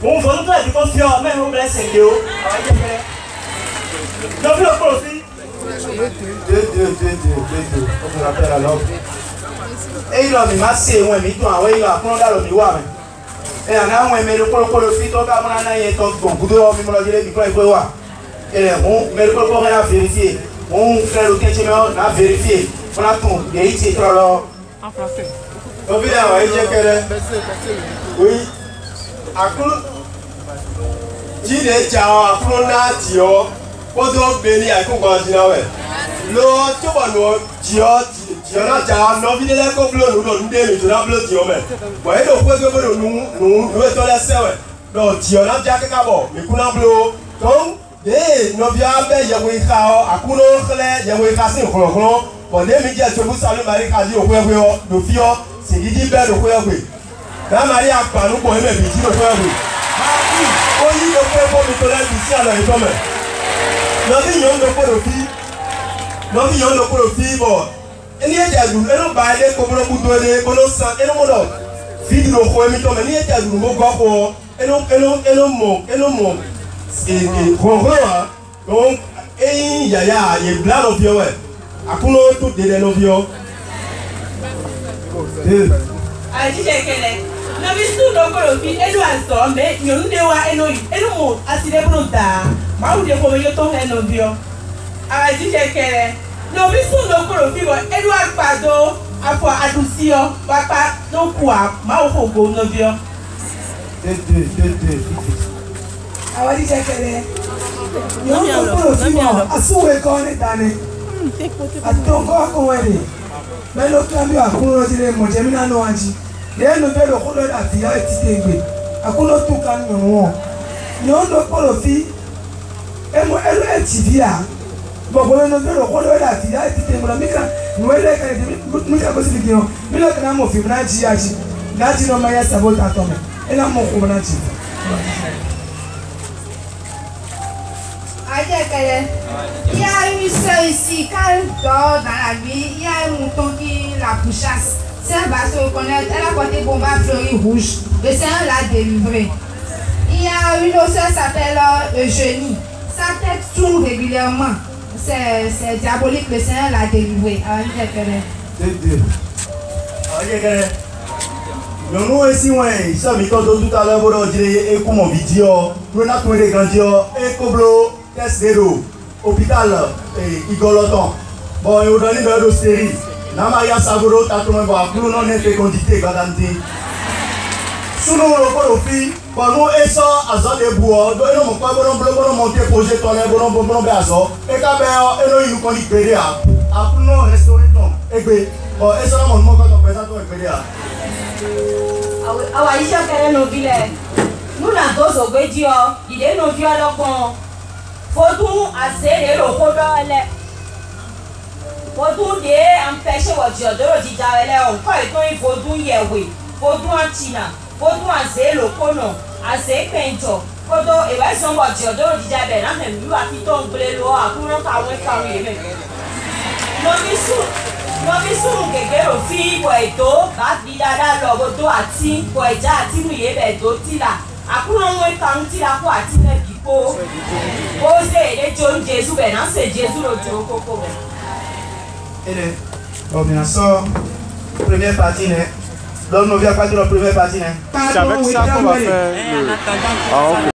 Bon, vous nous avez confiance, même au blessé, Léo. Donc, le profit. Deux. On me rappelle alors. Et il a mis ma c'est ouais, mais toi, ouais, il a prendre dans le miroir. Et on a un mais le colo fit, on a mon année et ton bout de l'homme, il m'a dit, il faut voir. Et bon, mais le colo rien à vérifier. Mon frère le question a vérifié. On a tout. Et il s'est trop là. En français. Au final, ouais, j'ai que oui. À coup. Jide chao afrona tio. Podo beni à coup quand il a ouais. Lo, tu vois lo, tio na chao no vide la ko blo no no ndé mi to na blo tio me. Ouais, do ko ko blo no to la se ouais. No tio na ja ke ka bo, mi ku na blo. Donc no bia be ye we ka o akuno khle ye we ka sin klo. Bon de mi je to bu salu mari ka di o kwe o do fi o se gidi be do kwe. Na mari agba nu bo me bi ti do kwe. Ha o yi do kwe mi to la bi si ala ito me. No bi yon do ko do fi. No bi yon do ko do fi bo. Eni e jadu eno ba ile ko bro bu do de ko no san eno mo do. Fi do ko mi to me ni e jadu mo go ko eno mo. Kongra donc yaya ye bla no bio we akuno to de no bio aji kele no bi su no ko lo fi enu aso me nyonu de wa enu mo aside bro da ma u de ko me yo to enu bio aji kele no bi su no ko lo fi wo enu agbado afọ adusio papa no kwa ma o ko go no bio awadi jekele yo ko lo fi mo asuwe ko ni dani atonko ko wele melo kambi akuno jire mo jemina no anji de no be lo ko lo da fi ya titegbe akuno tu kan no won yo no ko lo fi emo elo etivia bobo no be lo ko lo da fi ya titegbe mika nwele ka mika ko si kiyo milo kana mo fi na ji aji lati no ma ya sabota to me ela mo ko na ji Il y a une sœur ici, quand elle dort dans la vie, il y a un mouton qui la pourchasse. Si elle va se reconnaître, elle a porté bombe à fleurie rouge. Le Seigneur l'a délivrée. Il y a une autre sœur qui s'appelle Eugénie. Sa tête tourne régulièrement. C'est diabolique, le Seigneur l'a délivrée. Nous ici, oui, ça me tout à l'heure, vous direz, et comment vidéo, nous avons des grandios, et Koblo, test zéro, hôpital, et Igoloton. Bon, et vous donnez de série. Namaya Savoro, Tatouma, nous n'en avons fécondité, Gadante. Sous nous, le fil, bon, nous, et ça, à ça, des bois, donc, nous, pas bon, monter, projet, tonnerre, bon, béazo, et Kabéo, et nous, nous, pédia. Après, nous, restaurant, et puis, bon, et ça, mon mot, quand on présente, et pédia. Awa isha kere no vile nu na gozo gbedio ide no vi olopon fodun asere ro kodo ele fodun de empêcher wo diodoro dija ele o ko iton fodun yewe fodun achina fodun aselo kono ase penjo kodo ewe so wo diodoro dija be na me mi wa fi ton gbele lo akuro ka won ka wi me no bisu gegero fi bo eto ba bi dada lo bo to ati bo eja ati mu ye be do tila akuro won kan tila ko ati ne bipo o se de jon Jesu be na se Jesu lo jo koko be ene o bien ça première partie né donc nous vient pas de la première partie né c'est avec ça qu'on va faire